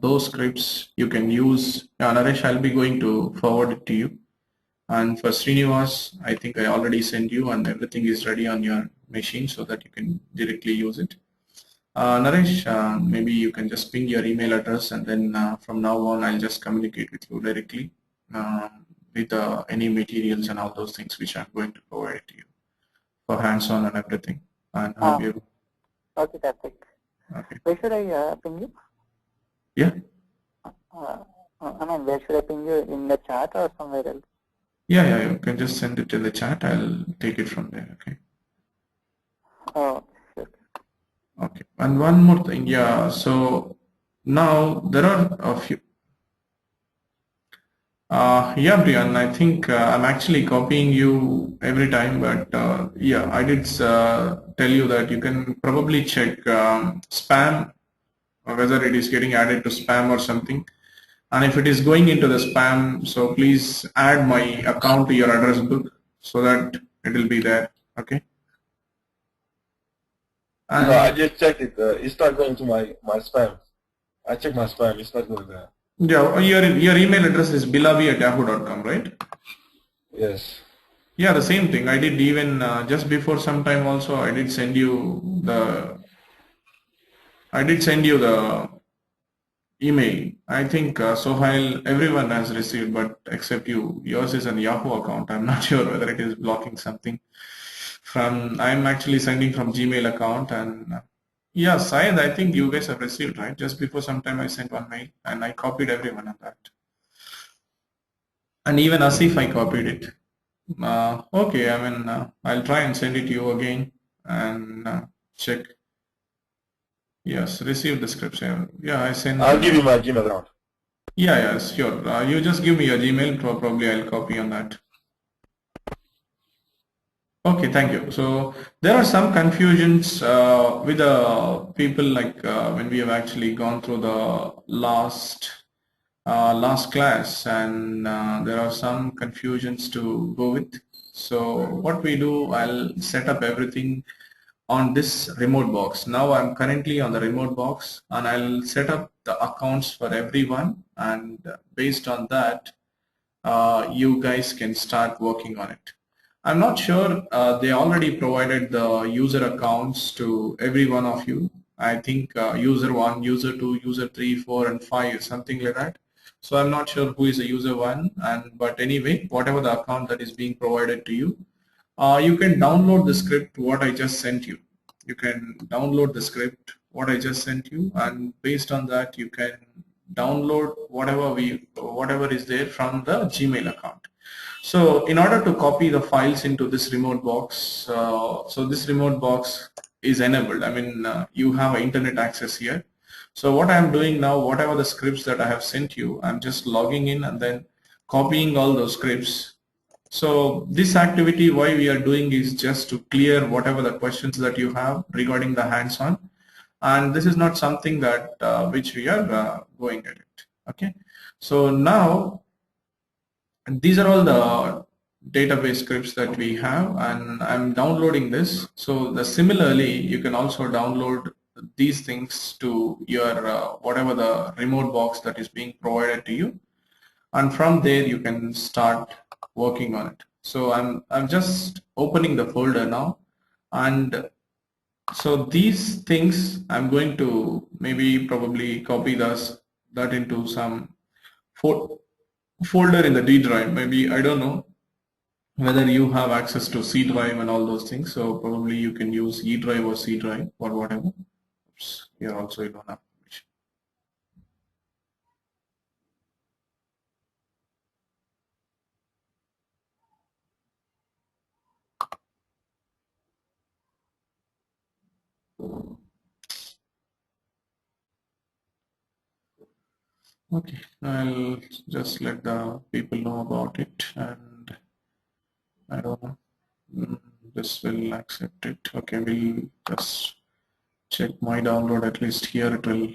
those scripts you can use. Naresh, I'll be going to forward it to you. And for Srinivas, I think I already sent you, and everything is ready on your machine so that you can directly use it. Naresh, maybe you can just ping your email address, and then from now on, I'll just communicate with you directly with any materials and all those things which I'm going to provide to you for hands-on and everything. And have you? Okay, that's it. Okay. Where should I ping you? Yeah. I mean, where should I ping you, in the chat or somewhere else? Yeah, you can just send it in the chat. I'll take it from there. Okay. Oh, sure. Okay. And one more thing. Yeah. So now there are a few. Yeah, Brian, I think I'm actually copying you every time, but yeah, I did tell you that you can probably check spam, whether it is getting added to spam or something. And if it is going into the spam, so please add my account to your address book so that it will be there. Okay. And no, I just checked it. It's not going to my spam. I checked my spam. It's not going there. Yeah, your email address is bilabi@yahoo.com, right? Yes. Yeah, the same thing. I did even just before some time also. I did send you the email. I think Sohail, everyone has received, but except you. Yours is an Yahoo account. I'm not sure whether it is blocking something. I'm actually sending from Gmail account, and yeah, Syed, I think you guys have received, right? Just before some time I sent one mail and I copied everyone on that. And even Asif, I copied it. Okay, I mean, I'll try and send it to you again and check. Yes, received the scripts. Yeah, I sent. I'll give you my Gmail account. Yeah, sure. You just give me your Gmail, probably I'll copy on that. Okay, thank you. So there are some confusions with the people, like when we have actually gone through the last class, and there are some confusions to go with. So what we do, I'll set up everything on this remote box. Now I'm currently on the remote box, and I'll set up the accounts for everyone, and based on that, you guys can start working on it. I'm not sure they already provided the user accounts to every one of you. I think user 1, user 2, user 3, 4, and 5, something like that. So I'm not sure who is a user 1, but anyway, whatever the account that is being provided to you, you can download the script what I just sent you. You can download the script what I just sent you, and based on that you can download whatever is there from the Gmail account. So in order to copy the files into this remote box, so this remote box is enabled. I mean, you have internet access here. So what I'm doing now, whatever the scripts that I have sent you, I'm just logging in and then copying all those scripts. So this activity, why we are doing is just to clear whatever the questions that you have regarding the hands-on. And this is not something that which we are going at it. Okay. So now, these are all the database scripts that we have, and I'm downloading this. So similarly, you can also download these things to your whatever the remote box that is being provided to you, and from there you can start working on it. So I'm just opening the folder now, and so these things I'm going to probably copy that into some folder in the D drive. Maybe, I don't know whether you have access to C drive and all those things, so probably you can use E drive or C drive or whatever. Oops, here also you don't have permission. Okay, I'll just let the people know about it, and I don't know, this will accept it. Okay, we'll just check my download. At least here it will.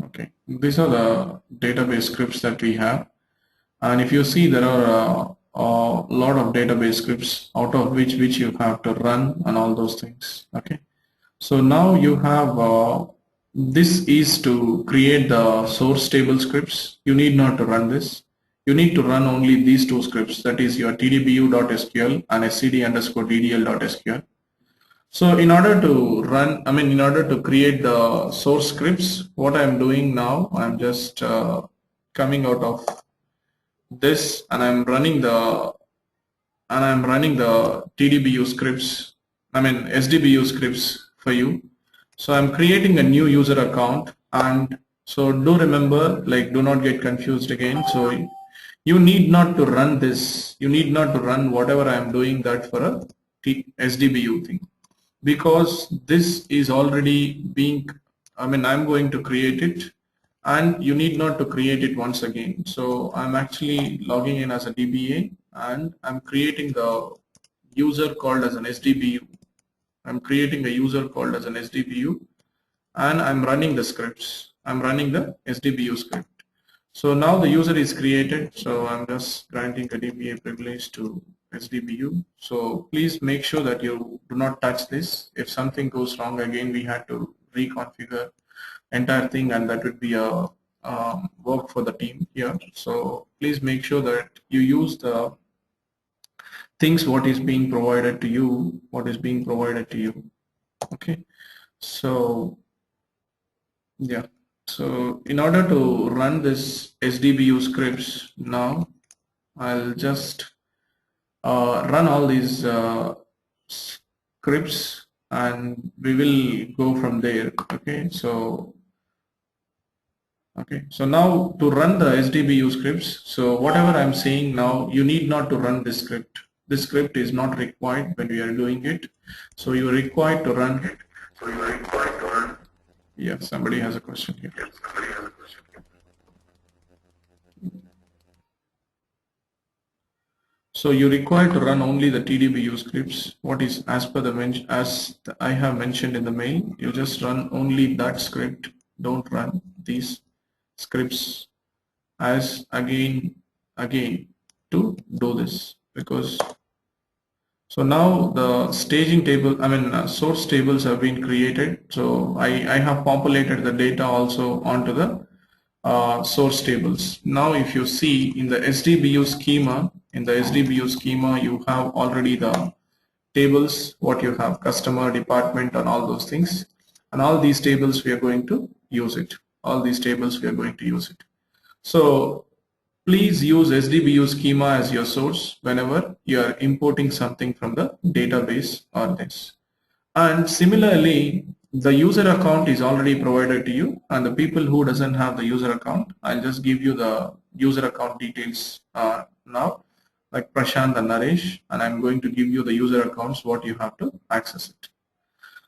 Okay, these are the database scripts that we have, and if you see, there are a lot of database scripts, out of which you have to run and all those things. Okay, so now you have this is to create the source table scripts. You need not to run this. You need to run only these two scripts, that is your tdbu.sql and scd_ddl.sql. So in order to run, in order to create the source scripts, what I'm doing now, I'm just coming out of this and I'm running the TDBU scripts, SDBU scripts for you. So I'm creating a new user account, and so do remember, like, do not get confused again. So you need not to run this. You need not to run whatever I am doing that for a SDBU thing, because this is already being, I'm going to create it, and you need not to create it once again. So I'm actually logging in as a DBA and I'm creating the user called as an SDBU. I'm creating a user called as an SDBU and I'm running the scripts. I'm running the SDBU script. So now the user is created. So I'm just granting a DBA privilege to SDBU. So please make sure that you do not touch this. If something goes wrong again, we had to reconfigure entire thing, and that would be a work for the team here. So please make sure that you use the things what is being provided to you, Okay. So yeah. So in order to run this SDBU scripts now, I'll just run all these scripts and we will go from there. Okay. So now to run the SDBU scripts, so whatever I'm saying now, you need not to run this script. This script is not required when we are doing it. So you are required to run it. Yeah, somebody has a question here. So you require to run only the TDBU scripts. What is as per I have mentioned in the mail, you just run only that script. Don't run these scripts as again to do this, because so now the staging table, source tables have been created. So I have populated the data also onto the source tables. Now if you see in the SDBU schema, you have already the tables, what you have, customer, department, and all those things. And all these tables we are going to use it. So please use SDBU schema as your source whenever you are importing something from the database or this. And similarly, the user account is already provided to you, and the people who doesn't have the user account, I'll just give you the user account details now, like Prashant and Naresh, and I'm going to give you the user accounts what you have to access it.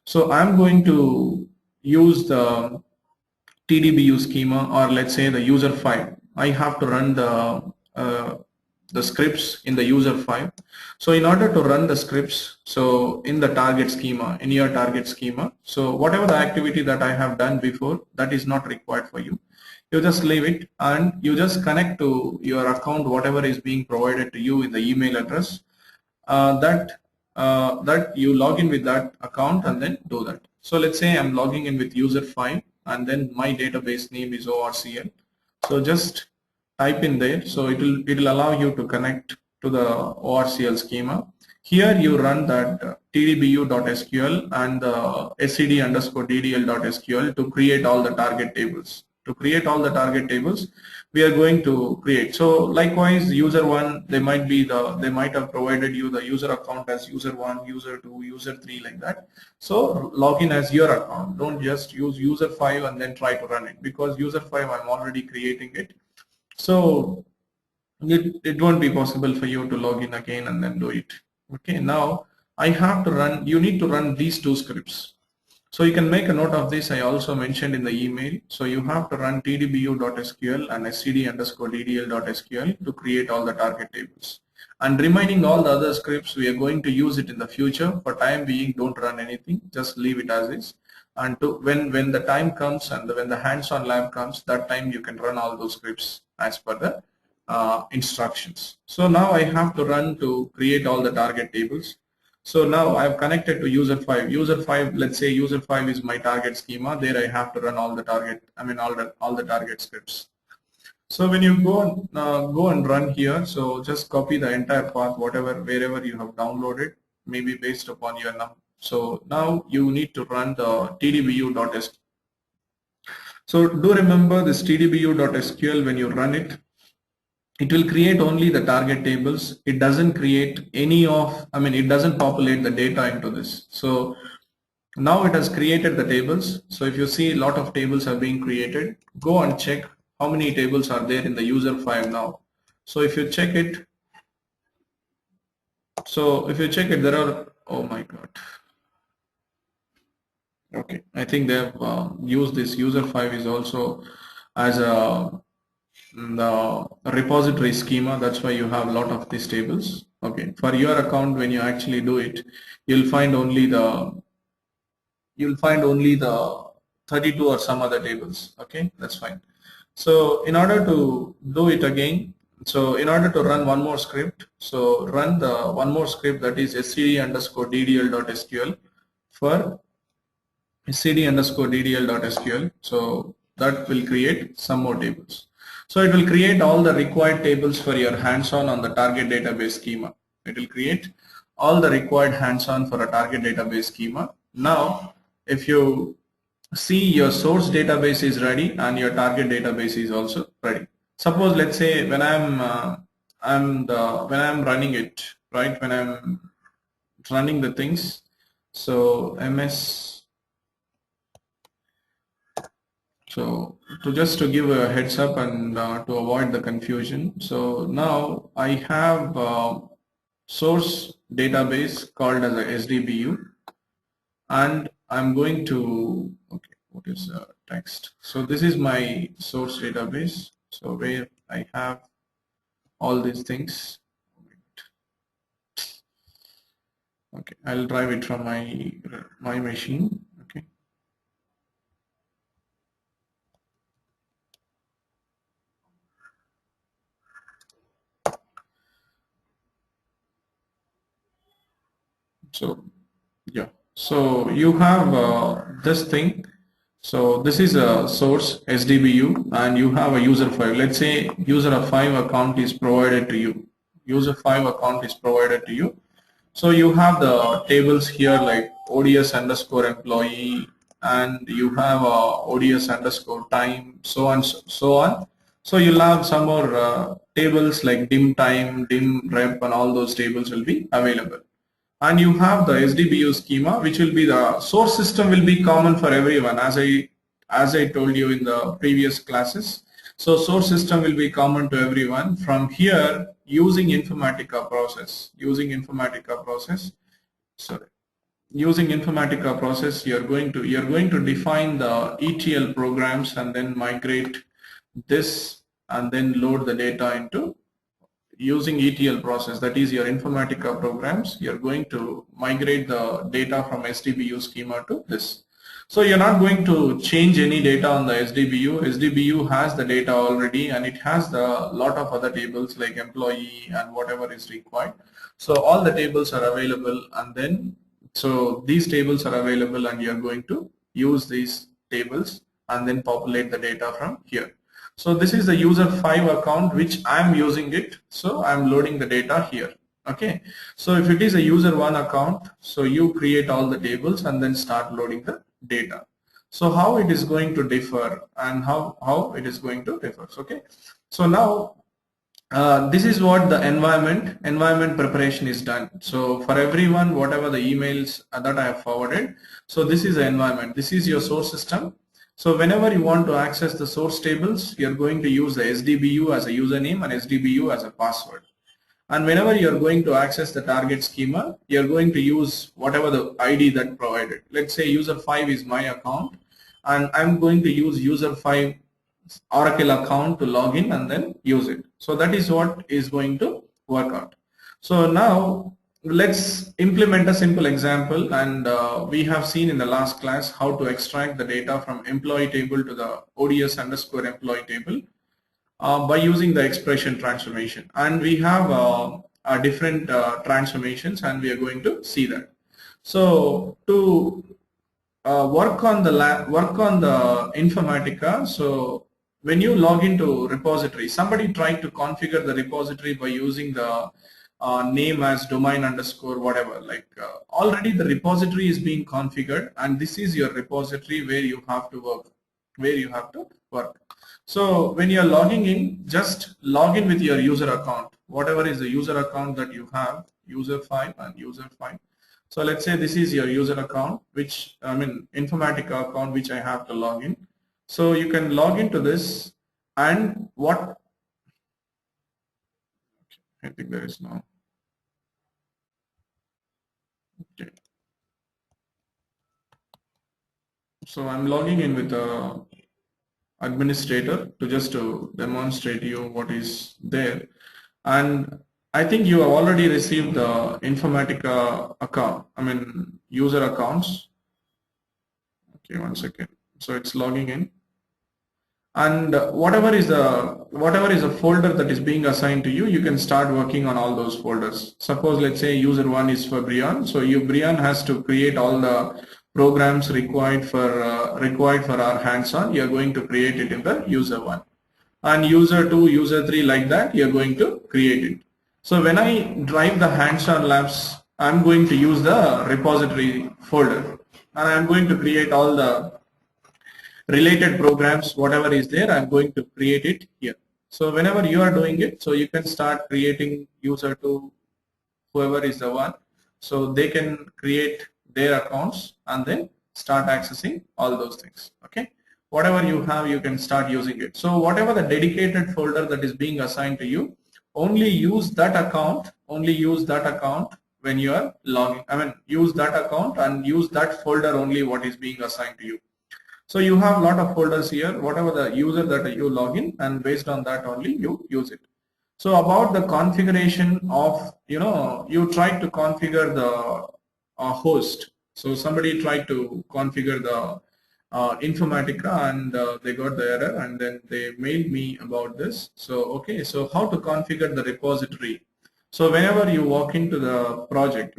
So I'm going to use the TDBU schema, or let's say the user file. I have to run the scripts in the user file. So in order to run the scripts, so in the target schema, in your target schema, so whatever the activity that I have done before, that is not required for you. You just leave it and you just connect to your account, whatever is being provided to you in the email address, that you log in with that account and then do that. So let's say I'm logging in with user 5 and then my database name is ORCL. So just type in there. So it'll allow you to connect to the ORCL schema. Here you run that tdbu.sql and the scd_ddl.sql to create all the target tables. We are going to create. So likewise, user 1, they might have provided you the user account as user 1, user 2, user 3, like that. So log in as your account. Don't just use user 5 and then try to run it, because user 5 I'm already creating it. So it won't be possible for you to log in again and then do it. Okay, now I have to run, you need to run these two scripts. So you can make a note of this. I also mentioned in the email. So you have to run tdbu.sql and scd_ddl.sql to create all the target tables. And remaining all the other scripts, we are going to use it in the future. For time being, don't run anything. Just leave it as is. And when the time comes and when the hands-on lab comes, that time you can run all those scripts as per the instructions. So now I have to run to create all the target tables. So now I've connected to user 5. User 5, let's say user 5 is my target schema. There I have to run all the target, all the target scripts. So when you go and run here, so just copy the entire path, wherever you have downloaded, maybe based upon your num. So now you need to run the tdbu.sql. So do remember this tdbu.sql. When you run it, it will create only the target tables. It doesn't create any of, it doesn't populate the data into this. So now it has created the tables. So if you see a lot of tables are being created, go and check how many tables are there in the user 5 now. So if you check it, there are, oh my God. Okay, I think they have used this user 5 is also as the repository schema. That's why you have a lot of these tables. Okay, for your account, when you actually do it, you'll find only the 32 or some other tables. Okay, that's fine. So in order to do it again, so in order to run one more script, so run the one more script, that is std_ddl.sql for std_ddl.sql. So that will create some more tables. So it will create all the required tables for your hands-on on the target database schema. It will create all the required hands-on for a target database schema. Now, if you see, your source database is ready and your target database is also ready. Suppose, let's say, when I'm running it, right? When I'm running the things, so ms. So just to give a heads up and to avoid the confusion, so now I have source database called as a SDBU, and I'm going to, okay, what is text? So this is my source database. So where I have all these things. Okay, I'll drive it from my machine. Okay. So yeah, so you have this thing. So this is a source SDBU, and you have a user 5. Let's say user 5 account is provided to you. User 5 account is provided to you. So you have the tables here like ODS underscore employee, and you have ODS underscore time, so on, so on. So you'll have some more tables like dim time, dim rep, and all those tables will be available. And you have the SDBU schema, which will be the source system will be common for everyone, as I told you in the previous classes. So source system will be common to everyone. From here, using Informatica process, you're going to define the ETL programs and then migrate this and then load the data into using ETL process, that is your Informatica programs. You're going to migrate the data from SDBU schema to this. So you're not going to change any data on the SDBU. SDBU has the data already, and it has the lot of other tables like employee and whatever is required. So all the tables are available, and then so these tables are available, and you're going to use these tables and then populate the data from here. So this is the user 5 account which I'm using it. So I'm loading the data here. Okay. So if it is a user 1 account, so you create all the tables and then start loading the data. So how it is going to differ and how it is going to differ. Okay. So now this is what the environment preparation is done. So for everyone, whatever the emails that I have forwarded, so this is the environment. This is your source system. So whenever you want to access the source tables, you're going to use the SDBU as a username and SDBU as a password. And whenever you're going to access the target schema, you're going to use whatever the ID that provided. Let's say user 5 is my account, and I'm going to use user 5 Oracle account to log in and then use it. So that is what is going to work out. So now let's implement a simple example, and we have seen in the last class how to extract the data from employee table to the ODS underscore employee table by using the expression transformation. And we have different transformations, and we are going to see that. So to work on the Informatica. So when you log into repository, somebody tried to configure the repository by using the name as domain underscore whatever. Like already the repository is being configured, and this is your repository where you have to work. So when you are logging in, just log in with your user account, whatever is the user account that you have, user 5 and user 5. So let's say this is your user account, which Informatica account, which I have to log in. So you can log into this, and what I think there is no. Okay. So I'm logging in with the administrator to demonstrate you what is there. And I think you have already received the Informatica account, user accounts. Okay, 1 second. So it's logging in, and whatever is the folder that is being assigned to you, you can start working on all those folders. Suppose let's say user 1 is for Brian, so Brian has to create all the programs required for our hands-on. You are going to create it in the user 1, and user 2, user 3, like that you are going to create it. So when I drive the hands-on labs, I'm going to use the repository folder, and I'm going to create all the related programs, whatever is there, I'm going to create it here. So whenever you are doing it, so you can start creating user 2, whoever is the one, so they can create their accounts and then start accessing all those things. Okay, whatever you have, you can start using it. So whatever the dedicated folder that is being assigned to you, only use that account when you are logging. Use that account and use that folder only what is being assigned to you. So you have a lot of folders here, whatever the user that you log in, and based on that only you use it. So about the configuration of, you tried to configure the host. So somebody tried to configure the Informatica, and they got the error, and then they mailed me about this. So okay, so how to configure the repository? So whenever you walk into the project,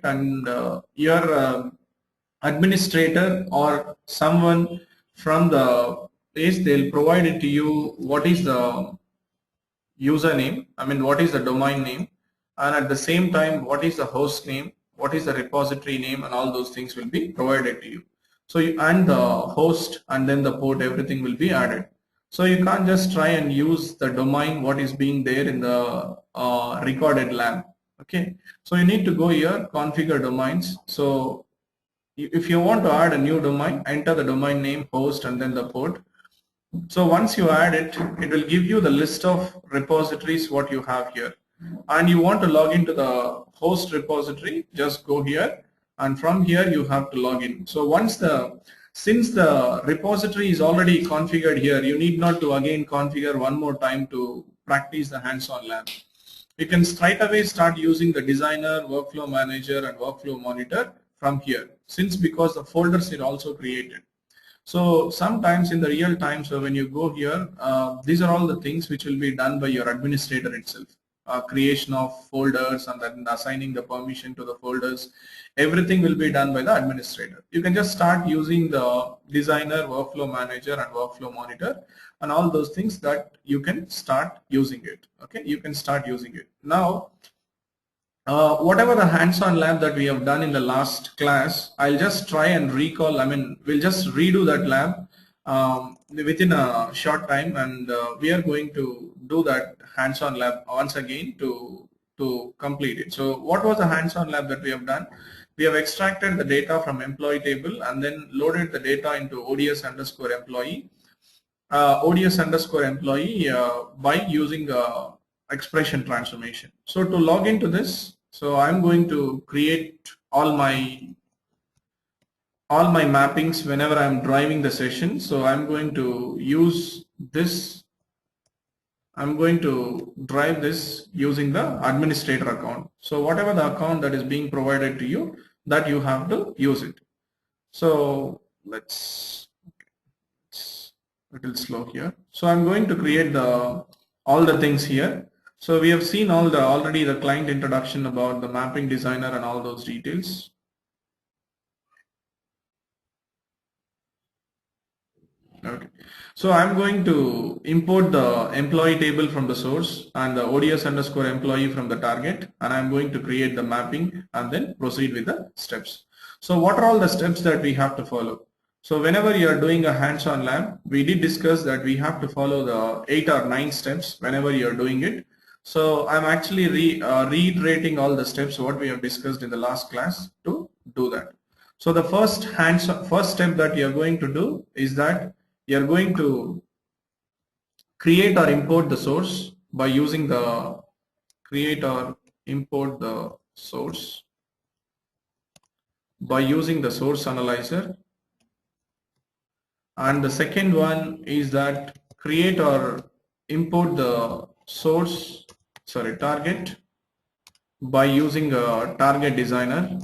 and your administrator or someone from the page, they'll provide it to you, what is the username, what is the domain name, and at the same time what is the host name, what is the repository name, and all those things will be provided to you. So and the host and then the port, everything will be added. So you can't just try and use the domain what is being there in the recorded lab. Okay, so you need to go here, configure domains. So if you want to add a new domain, enter the domain name, host, and then the port. So once you add it, it will give you the list of repositories what you have here. And you want to log into the host repository, just go here, and from here you have to log in. So since the repository is already configured here, you need not to again configure one more time to practice the hands-on lab. You can straight away start using the designer, workflow manager, and workflow monitor from here, because the folders are also created. So sometimes in the real time, so when you go here, these are all the things which will be done by your administrator itself. Creation of folders and then assigning the permission to the folders, everything will be done by the administrator. You can just start using the designer, workflow manager, and workflow monitor, and all those things that you can start using it. Okay, you can start using it. Now, whatever the hands-on lab that we have done in the last class, I'll just try and recall, we'll just redo that lab within a short time, and we are going to do that hands-on lab once again to complete it. So what was the hands-on lab that we have done? We have extracted the data from employee table and then loaded the data into ODS underscore employee. ODS underscore employee by using expression transformation. So to log into this, so I'm going to create all my mappings whenever I'm driving the session. So I'm going to use this. I'm going to drive this using the administrator account. So whatever the account that is being provided to you, that you have to use it. So let's little slow here. So I'm going to create all the things here. So we have seen already the client introduction about the mapping designer and all those details. Okay. So I'm going to import the employee table from the source and the ODS underscore employee from the target, and I'm going to create the mapping and then proceed with the steps. So what are all the steps that we have to follow? So whenever you are doing a hands-on lab, we did discuss that we have to follow the 8 or 9 steps whenever you are doing it. So I'm actually reiterating all the steps what we have discussed in the last class to do that. So the first step that you're going to do is that you're going to create or import the source by using the create or import the source by using the source analyzer. And the second one is that create or import the target by using a target designer.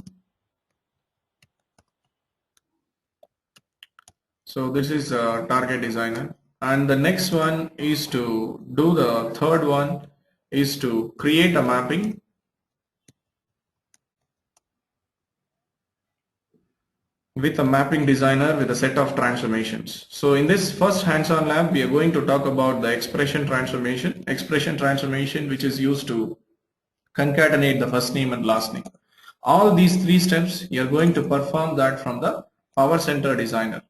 So this is a target designer, and the next one is to do the third one is to create a mapping with a mapping designer with a set of transformations. So in this first hands-on lab, we are going to talk about the expression transformation which is used to concatenate the first name and last name. All these 3 steps, you are going to perform that from the Power Center Designer.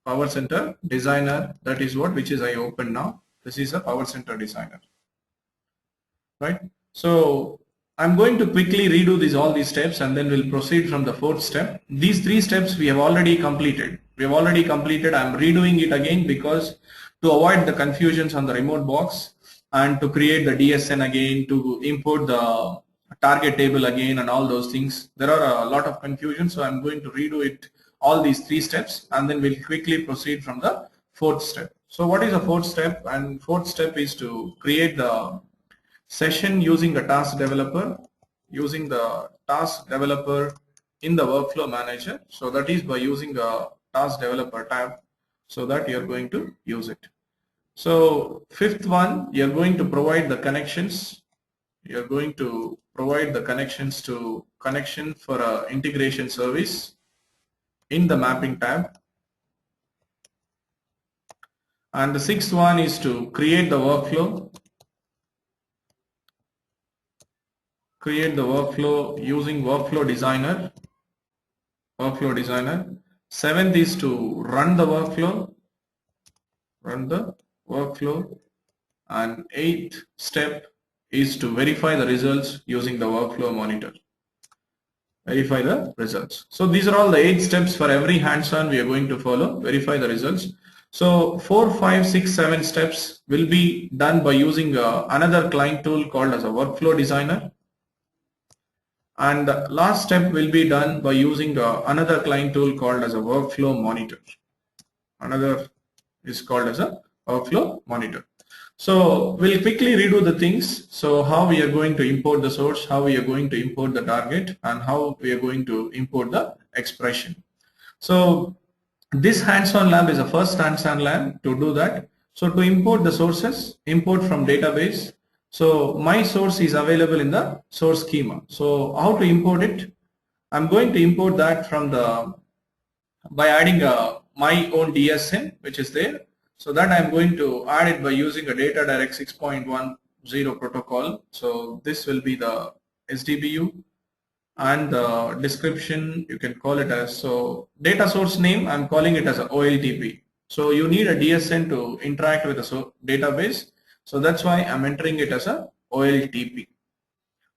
Power Center Designer, that is which is I open now. This is a Power Center Designer, right? So I'm going to quickly redo all these steps and then we'll proceed from the 4th step. These 3 steps we have already completed. I'm redoing it again because to avoid the confusions on the remote box and to create the DSN again, to import the target table again and all those things. There are a lot of confusion, so I'm going to redo it all these 3 steps and then we'll quickly proceed from the 4th step. So what is the 4th step? And 4th step is to create the session using the task developer in the workflow manager. So that is by using the task developer tab, so that you're going to use it. So 5th one, you're going to provide the connections. You're going to provide the connections to connection for a integration service in the mapping tab. And the 6th one is to create the workflow. Create the workflow using workflow designer. 7th is to run the workflow. And 8th step is to verify the results using the workflow monitor. Verify the results. So these are all the 8 steps for every hands-on we are going to follow. Verify the results. So 4, 5, 6, 7 steps will be done by using another client tool called as a workflow designer. And the last step will be done by using another client tool called as a workflow monitor. Another is called as a workflow monitor. So we'll quickly redo the things. So how we are going to import the source, how we are going to import the target, and how we are going to import the expression. So this hands-on lab is a first hands-on lab to do that. So to import the sources, import from database. So my source is available in the source schema. So how to import it? I'm going to import that from by adding my own DSN, which is there. So that I'm going to add it by using a data direct 6.10 protocol. So this will be the SDBU, and the description you can call it as, so data source name I'm calling it as a OLTP. So you need a DSN to interact with the database. So that's why I'm entering it as a OLTP.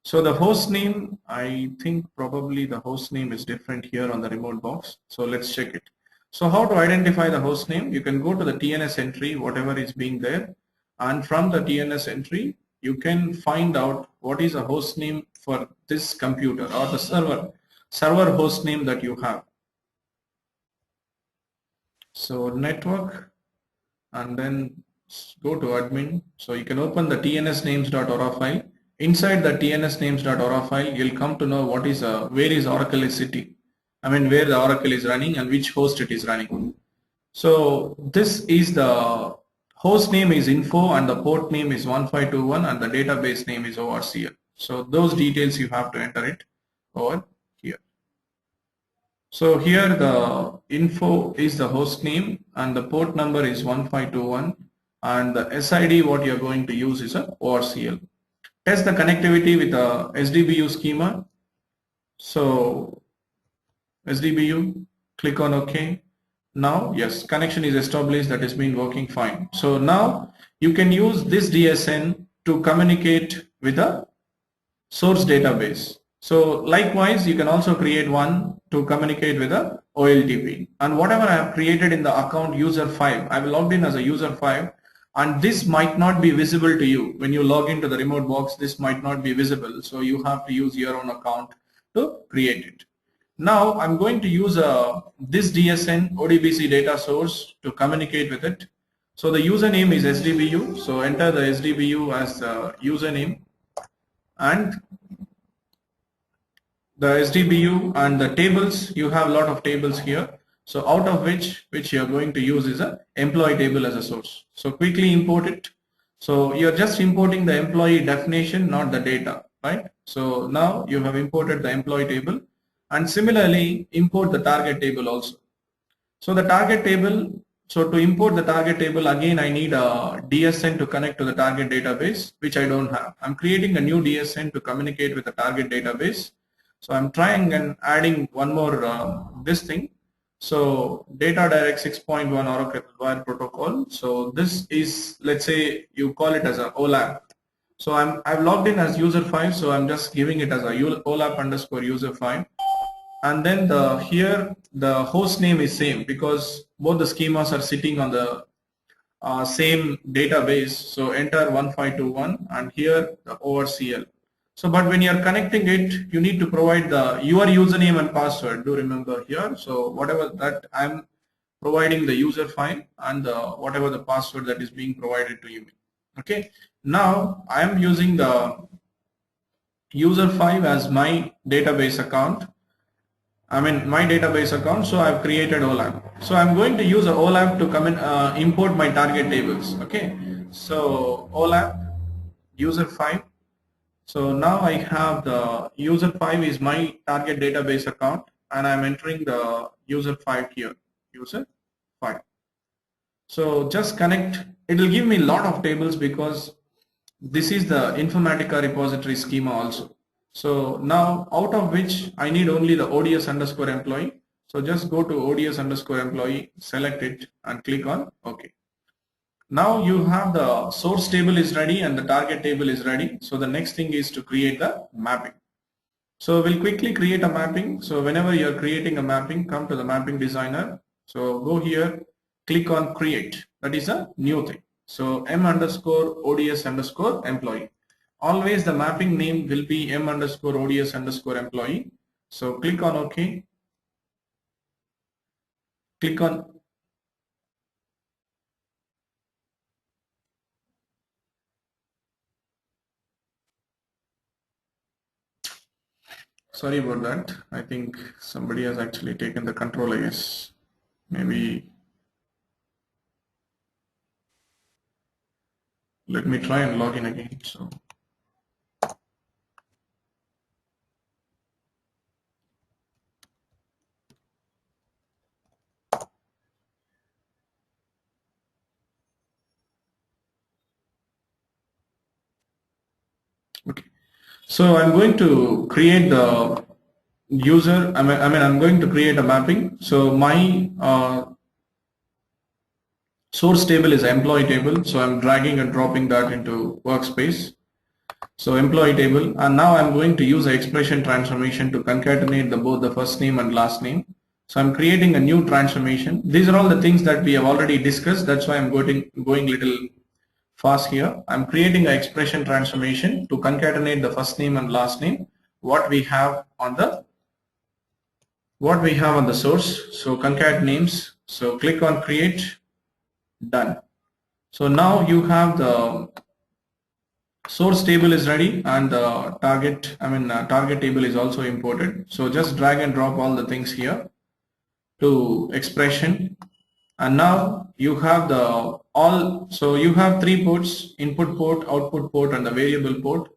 So the host name, I think probably the host name is different here on the remote box. So let's check it. So how to identify the host name? You can go to the TNS entry, whatever is being there. And from the TNS entry, you can find out what is a host name for this computer or the server host name that you have. So network, and then go to admin. So you can open the tnsnames.aura file. Inside the tnsnames.aura file, you'll come to know what is where is Oracle is sitting. I mean, where the Oracle is running and which host it is running. So this is the host name is info and the port name is 1521 and the database name is ORCL. So those details you have to enter it over here. So here the info is the host name and the port number is 1521 and the SID what you are going to use is a ORCL. Test the connectivity with the SDBU schema. So SDBU, click on OK. Now yes, connection is established, that has been working fine. So now you can use this DSN to communicate with a source database. So likewise, you can also create one to communicate with a OLTP. And whatever I have created in the account user 5, I have logged in as a user 5, and this might not be visible to you. When you log into the remote box, this might not be visible. So you have to use your own account to create it. Now I'm going to use this DSN ODBC data source to communicate with it. So the username is SDBU. So enter the SDBU as the username and the SDBU and the tables. You have a lot of tables here. So out of which you are going to use is a employee table as a source. So quickly import it. So you're just importing the employee definition, not the data, right? So now you have imported the employee table. And similarly, import the target table also. So the target table, so to import the target table, again, I need a DSN to connect to the target database, which I don't have. I'm creating a new DSN to communicate with the target database. So I'm trying and adding one more this thing. So data direct 6.1 Oracle wire protocol. So this is, let's say you call it as a OLAP. So I've logged in as user 5. So I'm just giving it as a OLAP underscore user 5. And then here the host name is same because both the schemas are sitting on the same database. So enter 1521 and here the ORCL. So but when you are connecting it, you need to provide your username and password. Do remember here. So whatever that I'm providing the user file and whatever the password that is being provided to you. Okay. Now I am using the user 5 as my database account. My database account, so I've created OLAP. So I'm going to use a OLAP to come in, import my target tables. Okay, so OLAP user 5. So now I have the user 5 is my target database account, and I'm entering the user 5 here. User 5. So just connect. It will give me a lot of tables because this is the Informatica repository schema also. So now out of which I need only the ODS underscore employee. So just go to ODS underscore employee, select it and click on OK. Now you have the source table is ready and the target table is ready. So the next thing is to create the mapping. So we'll quickly create a mapping. So whenever you're creating a mapping, come to the mapping designer. So go here, click on create. That is a new thing. So M underscore ODS underscore employee. Always the mapping name will be M underscore ODS underscore employee. So click on OK. Click on sorry about that. I think somebody has actually taken the control, I guess. Maybe let me try and log in again. So okay. So I'm going to create the user. I'm going to create a mapping. So my source table is employee table. So I'm dragging and dropping that into workspace. So employee table, and now I'm going to use the expression transformation to concatenate both the first name and last name. So I'm creating a new transformation. These are all the things that we have already discussed. That's why I'm going little fast here. I'm creating an expression transformation to concatenate the first name and last name, what we have on the source. So concat names. So click on create, done. So now you have the source table is ready and the target table is also imported. So just drag and drop all the things here to expression and now you have the all. So you have three ports: input port, output port, and the variable port.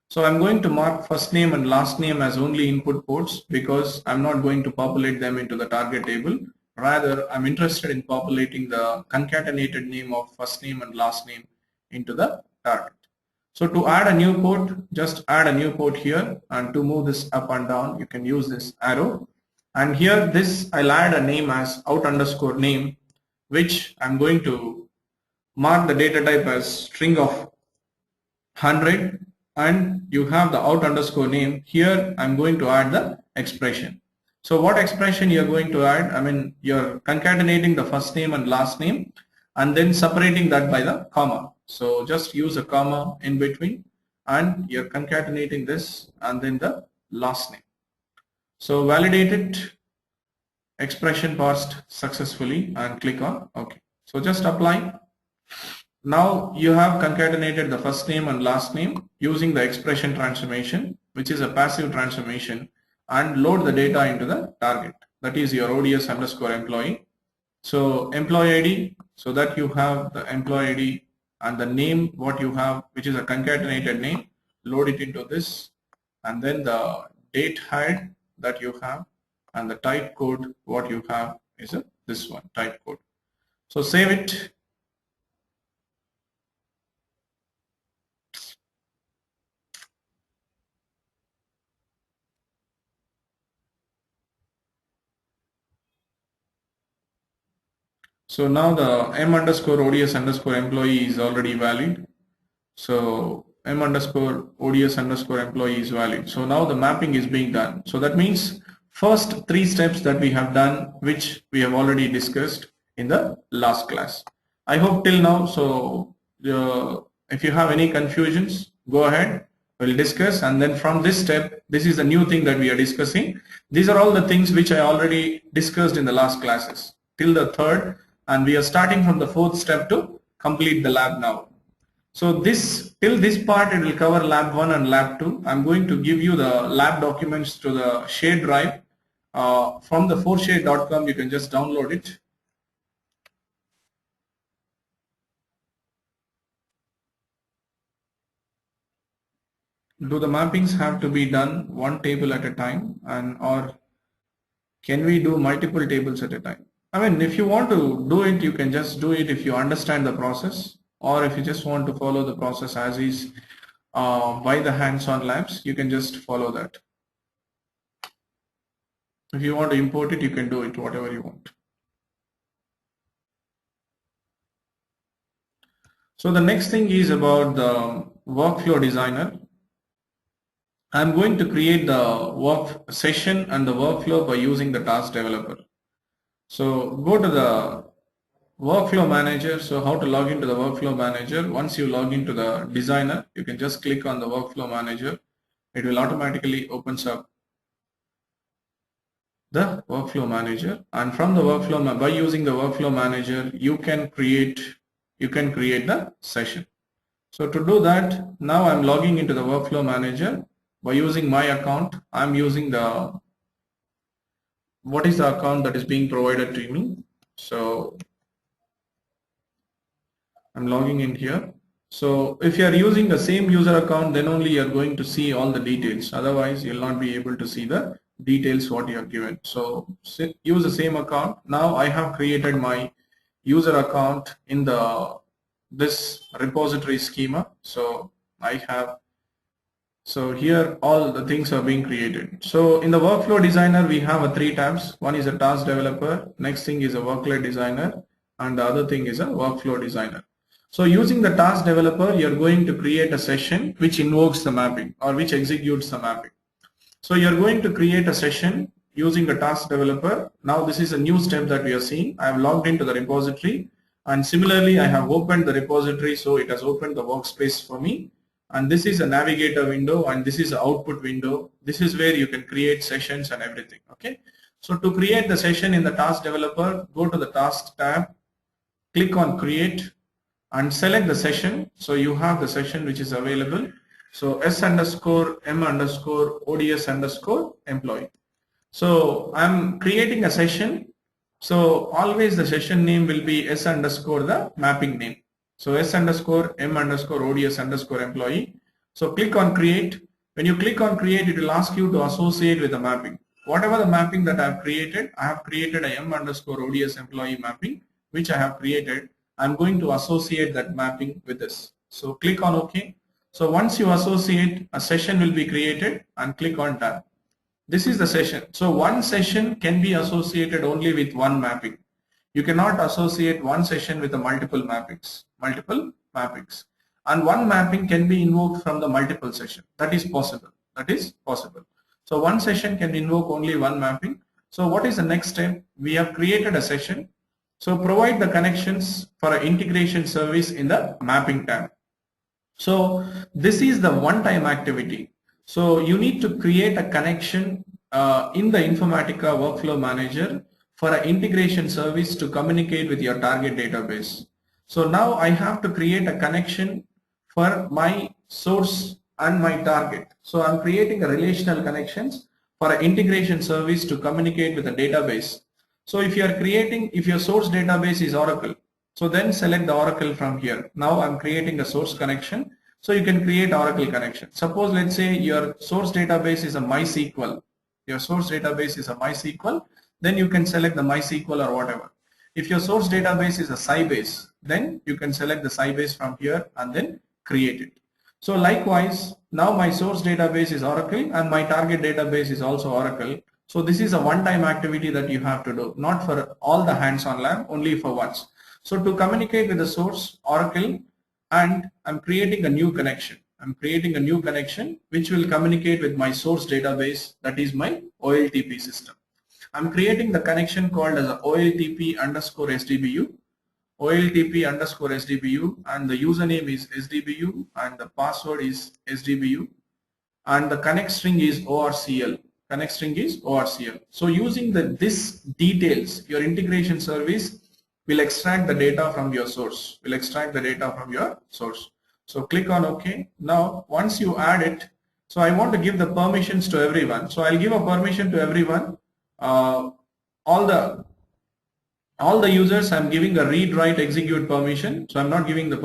So I'm going to mark first name and last name as only input ports because I'm not going to populate them into the target table. Rather, I'm interested in populating the concatenated name of first name and last name into the target. So to add a new port, just add a new port here, and to move this up and down, you can use this arrow. And here this, I'll add a name as out underscore name, which I'm going to mark the data type as string of 100, and you have the out underscore name. Here I'm going to add the expression. So what expression you're going to add? I mean, you're concatenating the first name and last name and then separating that by the comma. So just use a comma in between, and you're concatenating this and then the last name. So validate it, expression parsed successfully, and click on OK. So just apply. Now you have concatenated the first name and last name using the expression transformation, which is a passive transformation, and load the data into the target, that is your ODS underscore employee. So employee ID, so that you have the employee ID and the name what you have, which is a concatenated name, load it into this, and then the date hide that you have, and the type code what you have is this one, type code. So save it. So now the M underscore ODS underscore employee is already valid. So M underscore ODS underscore employee is valid. So now the mapping is being done. So that means first three steps that we have done, which we have already discussed in the last class. I hope till now. So if you have any confusions, go ahead. We'll discuss, and then from this step, this is a new thing that we are discussing. These are all the things which I already discussed in the last classes till the third, and we are starting from the fourth step to complete the lab now. So this till this part it will cover lab 1 and lab 2. I'm going to give you the lab documents to the shared drive from the 4share.com. You can just download it. Do the mappings have to be done one table at a time, and or can we do multiple tables at a time? I mean, if you want to do it, you can just do it if you understand the process, or if you just want to follow the process as is by the hands-on labs, you can just follow that. If you want to import it, you can do it, whatever you want. So the next thing is about the workflow designer. I'm going to create the work session and the workflow by using the task developer. So go to the workflow manager. So how to log into the workflow manager? Once you log into the designer, you can just click on the workflow manager. It will automatically opens up the workflow manager, and from the workflow, by using the workflow manager, you can create the session. So to do that, now I'm logging into the workflow manager by using my account. I'm using the what is the account that is being provided to me. So I'm logging in here. So if you are using the same user account, then only you're going to see all the details. Otherwise, you'll not be able to see the details what you are given. So use the same account. Now I have created my user account in this repository schema. So so here all the things are being created. So in the workflow designer, we have three tabs. One is a task developer. Next thing is a workload designer, and the other thing is a workflow designer. So using the task developer, you're going to create a session which invokes the mapping or which executes the mapping. So you're going to create a session using the task developer. Now this is a new step that we are seeing. I have logged into the repository, and similarly I have opened the repository, so it has opened the workspace for me. And this is a navigator window, and this is an output window. This is where you can create sessions and everything. Okay. So to create the session in the task developer, go to the task tab, click on create, and select the session. So you have the session which is available. So S underscore M underscore ODS underscore employee. So I'm creating a session So always the session name will be S underscore the mapping name. So S underscore M underscore ODS underscore employee. So click on create. When you click on create, it will ask you to associate with the mapping. Whatever the mapping that I have created a M underscore ODS employee mapping, which I have created. I'm going to associate that mapping with this. So click on OK. So once you associate, a session will be created and click on done. This is the session. So one session can be associated only with one mapping. You cannot associate one session with the multiple mappings. And one mapping can be invoked from the multiple session. That is possible. So one session can invoke only one mapping. So what is the next step? We have created a session. So provide the connections for an integration service in the mapping tab. So this is the one-time activity. So you need to create a connection in the Informatica Workflow Manager for an integration service to communicate with your target database. So now I have to create a connection for my source and my target. So I'm creating a relational connections for an integration service to communicate with the database. So if your source database is Oracle, so then select the Oracle from here. Now I'm creating a source connection. So you can create Oracle connection. Suppose let's say your source database is a MySQL. Then you can select the MySQL or whatever. If your source database is a Sybase, then you can select the Sybase from here and then create it. So likewise, now my source database is Oracle and my target database is also Oracle. So this is a one-time activity that you have to do, not for all the hands-on lab, only for once. So to communicate with the source Oracle, and I'm creating a new connection. Which will communicate with my source database, that is my OLTP system. I'm creating the connection called as a OLTP underscore SDBU. And the username is SDBU and the password is SDBU and the connect string is ORCL. So using this details, your integration service will extract the data from your source. So click on OK. Now once you add it, so I want to give the permissions to everyone. So I'll give a permission to everyone. All the users, I'm giving a read, write, execute permission. So I'm not giving the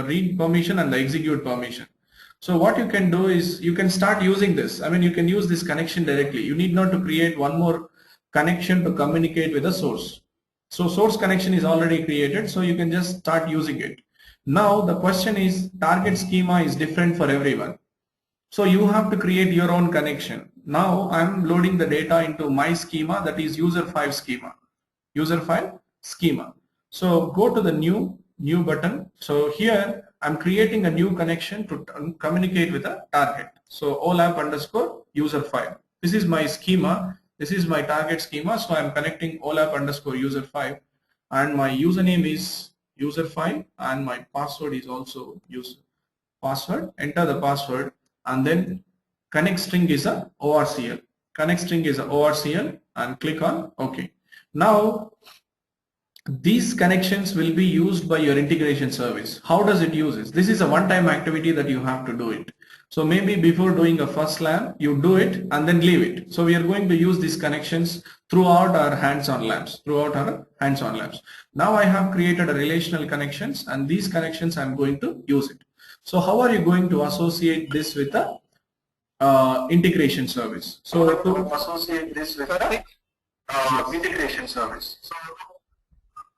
read permission and the execute permission. So what you can do is you can start using this. I mean, you can use this connection directly. You need not to create one more connection to communicate with the source. So source connection is already created, so you can just start using it. Now the question is, target schema is different for everyone. So you have to create your own connection. Now I'm loading the data into my schema, that is user file schema. So go to the new button. So here I'm creating a new connection to communicate with a target. So OLAP underscore user file. This is my schema. This is my target schema. So I'm connecting OLAP underscore user file and my username is user file and my password is also user password. Enter the password and then connect string is a ORCL. And click on OK. Now these connections will be used by your integration service. How does it use it? This is a one-time activity that you have to do it. So maybe before doing a first lab, you do it and then leave it. So we are going to use these connections throughout our hands-on labs. Now I have created a relational connections and these connections I'm going to use it. So how are you going to associate this with a integration service? So to associate this with the integration service. So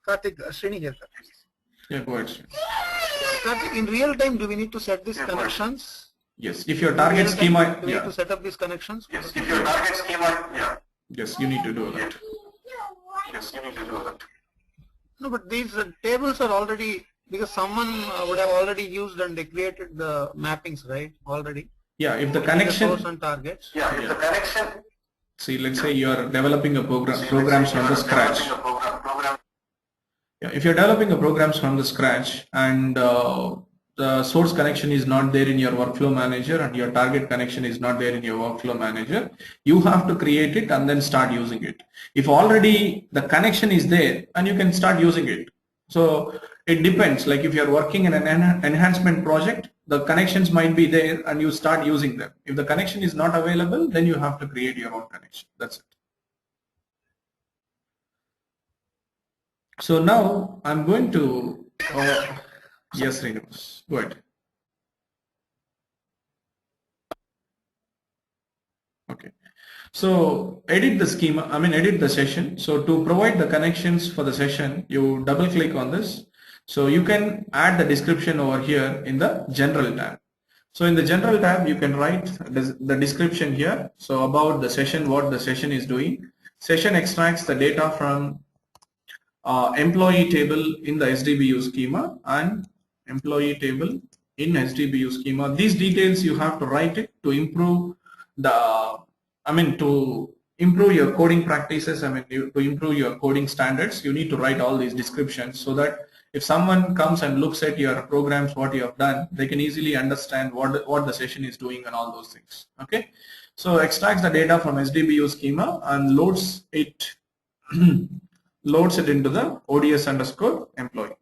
Karthik, Srini here. yeah, go ahead. Karthik, in real time, do we need to set these connections? Yes, if your target schema, do we need to set up these connections? Yes, if your target schema, yes, you need to do that. No, but these tables are already, because someone would have already used and they created the mappings, right? Already. Yeah, if the connection. The source and targets. If the connection. See, let's say you are developing a programs from the scratch. Yeah, if you're developing a programs from the scratch and the source connection is not there in your workflow manager and your target connection is not there in your workflow manager, you have to create it and then start using it. If already the connection is there, and you can start using it. So it depends, like if you're working in an enhancement project, the connections might be there and you start using them. If the connection is not available, then you have to create your own connection. That's it. So now I'm going to, yes, Renus, go ahead. Okay. So edit the schema, edit the session. So to provide the connections for the session, you double click on this. So you can add the description over here in the general tab. So in the general tab, you can write the description here. So about the session, what the session is doing. Session extracts the data from employee table in the SDBU schema and employee table in SDBU schema. These details you have to write it to improve the, to improve your coding practices. To improve your coding standards, you need to write all these descriptions so that if someone comes and looks at your programs, what you have done, they can easily understand what the session is doing and all those things. Okay, so extracts the data from SDBU schema and loads it loads it into the ODS underscore employee.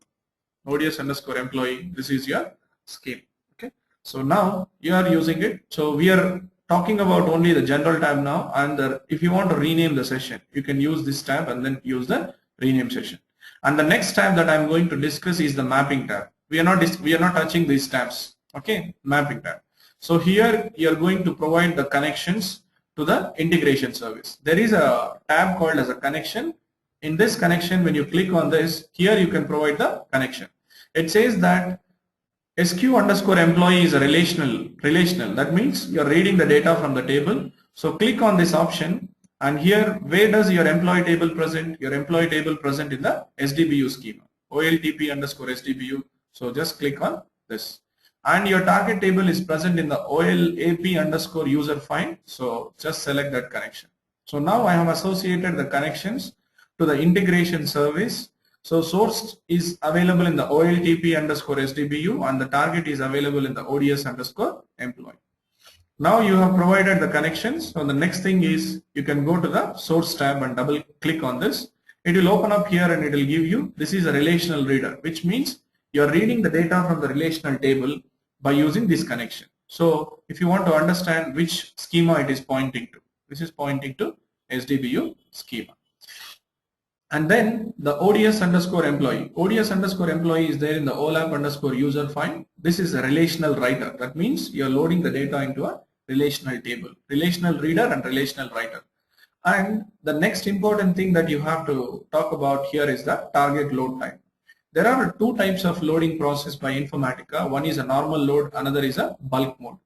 ODS underscore employee, this is your scheme. Okay, so now you are using it. So we are talking about only the general tab now, and if you want to rename the session, you can use this tab and then use the rename session. And the next tab that I'm going to discuss is the mapping tab. We are not touching these tabs. Okay, mapping tab. So here you are going to provide the connections to the integration service. There is a tab called as a connection. In this connection, when you click on this, here you can provide the connection. It says that SQ underscore employee is a relational. That means you're reading the data from the table. So click on this option, and here, where does your employee table present? Your employee table present in the SDBU schema, OLTP underscore SDBU. So just click on this. And your target table is present in the OLAP underscore user find. So just select that connection. So now I have associated the connections to the integration service. So source is available in the OLTP underscore SDBU and the target is available in the ODS underscore employee. Now you have provided the connections. So the next thing is you can go to the source tab and double click on this. It will open up here and it will give you, this is a relational reader, which means you're reading the data from the relational table by using this connection. So if you want to understand which schema it is pointing to, this is pointing to SDBU schema. And then the ODS underscore employee. ODS underscore employee is there in the OLAP underscore user find. This is a relational writer. That means you're loading the data into a relational table, relational reader and relational writer. And the next important thing that you have to talk about here is the target load time. There are two types of loading process by Informatica. One is a normal load, another is a bulk mode.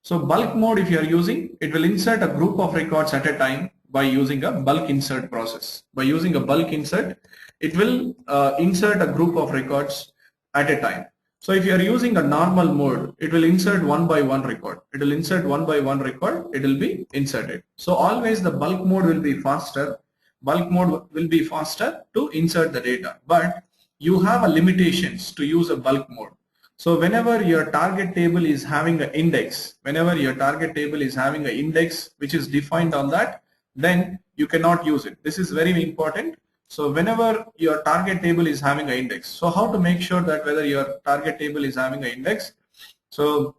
So bulk mode, if you are using, it will insert a group of records at a time by using a bulk insert process. By using a bulk insert, it will insert a group of records at a time. So if you are using a normal mode, it will insert one by one record. It will insert one by one record, it will be inserted. So always the bulk mode will be faster. Bulk mode will be faster to insert the data, but you have a limitations to use a bulk mode. So whenever your target table is having an index, which is defined on that, then you cannot use it. This is very important. So whenever your target table is having an index, so how to make sure that whether your target table is having an index? So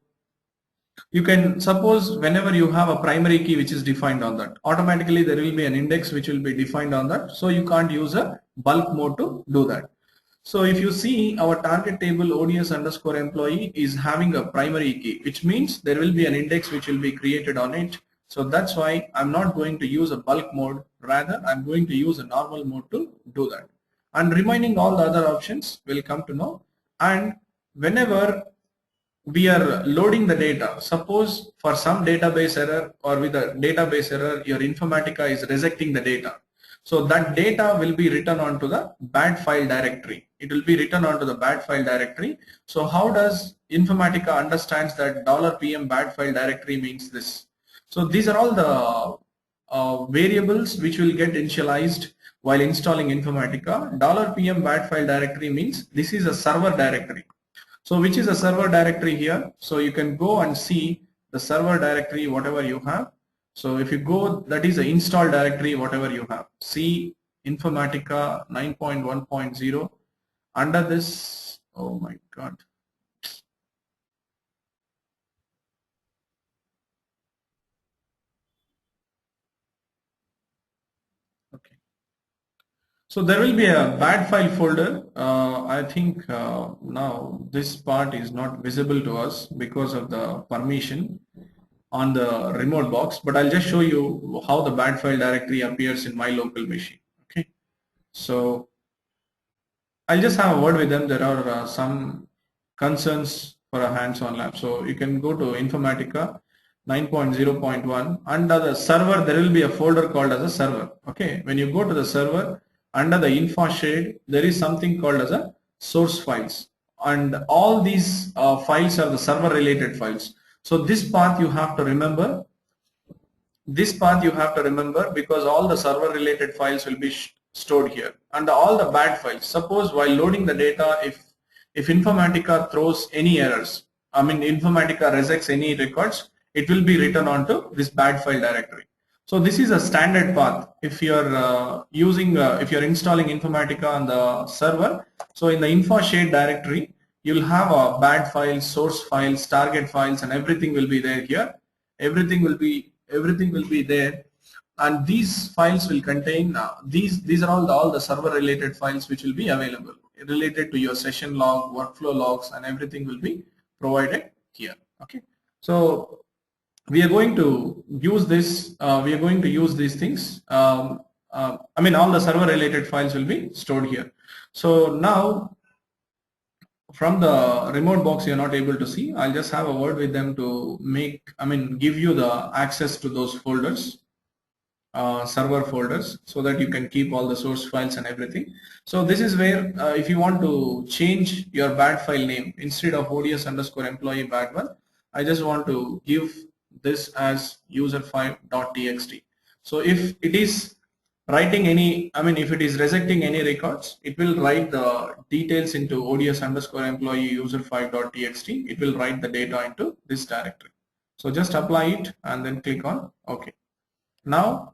you can suppose whenever you have a primary key which is defined on that, automatically there will be an index which will be defined on that. So you can't use a bulk mode to do that. So if you see our target table ODS underscore employee is having a primary key, which means there will be an index which will be created on it. So that's why I'm not going to use a bulk mode, rather I'm going to use a normal mode to do that. And remaining all the other options will come to know. And whenever we are loading the data, suppose for some database error or with a database error, your Informatica is rejecting the data. So that data will be written onto the bad file directory. It will be written onto the bad file directory. So how does Informatica understands that $PM bad file directory means this? So these are all the variables which will get initialized while installing Informatica. $PM bad file directory means this is a server directory. So which is a server directory here? So you can go and see the server directory, whatever you have. So if you go, that is the install directory, whatever you have. See Informatica 9.1.0. Under this, oh my God. Okay. So there will be a bad file folder. I think now this part is not visible to us because of the permission on the remote box, but I'll just show you how the bad file directory appears in my local machine. Okay, so I'll just have a word with them. There are some concerns for a hands-on lab. So you can go to Informatica 9.0.1. Under the server, there will be a folder called as a server. Okay, when you go to the server, under the info shade, there is something called as a source files. And all these files are the server related files. So this path you have to remember. This path you have to remember because all the server related files will be stored here, and all the bad files. Suppose while loading the data, if Informatica throws any errors, I mean Informatica rejects any records, it will be written onto this bad file directory. So this is a standard path if you're if you're installing Informatica on the server. So in the info shade directory, you'll have a bad files, source files, target files, and everything will be there here. Everything will be there, and these files will contain these are all the server related files which will be available related to your session log, workflow logs, and everything will be provided here. Okay, so we are going to use this. We are going to use these things. I mean, all the server related files will be stored here. So now, from the remote box, you're not able to see. I'll just have a word with them to give you the access to those folders, server folders, so that you can keep all the source files and everything. So this is where if you want to change your bad file name, instead of ods_employee bad1, I just want to give this as user5.txt. So if it is writing any, if it is rejecting any records, it will write the details into ods_employee user5.txt. It will write the data into this directory. So just apply it and then click on OK. Now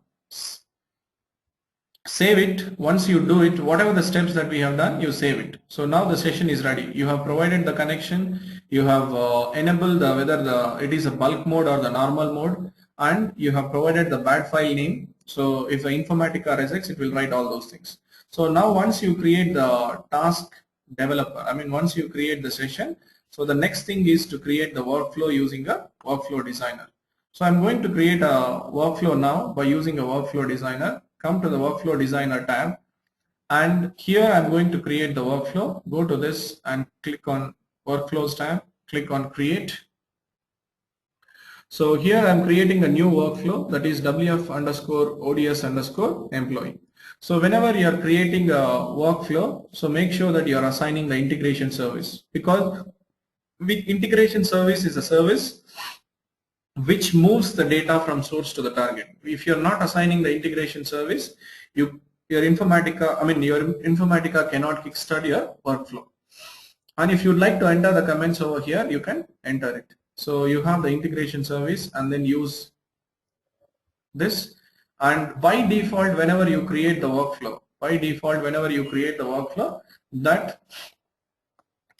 save it. Once you do it, whatever the steps that we have done, you save it. So now the session is ready. You have provided the connection, you have enabled whether it is a bulk mode or the normal mode, and you have provided the bad file name. So if the Informatica rejects, it will write all those things. So now once you create the task developer, once you create the session, so the next thing is to create the workflow using a workflow designer. So I'm going to create a workflow now by using a workflow designer. Come to the workflow designer tab, and here I'm going to create the workflow. Go to this and click on workflows tab, click on create. So here I'm creating a new workflow, that is wf_ods_employee. So whenever you are creating a workflow, so make sure that you are assigning the integration service, because with integration service is a service which moves the data from source to the target. If you're not assigning the integration service, your Informatica cannot kickstart your workflow. And if you'd like to enter the comments over here, you can enter it. So you have the integration service and then use this. And by default, whenever you create the workflow, that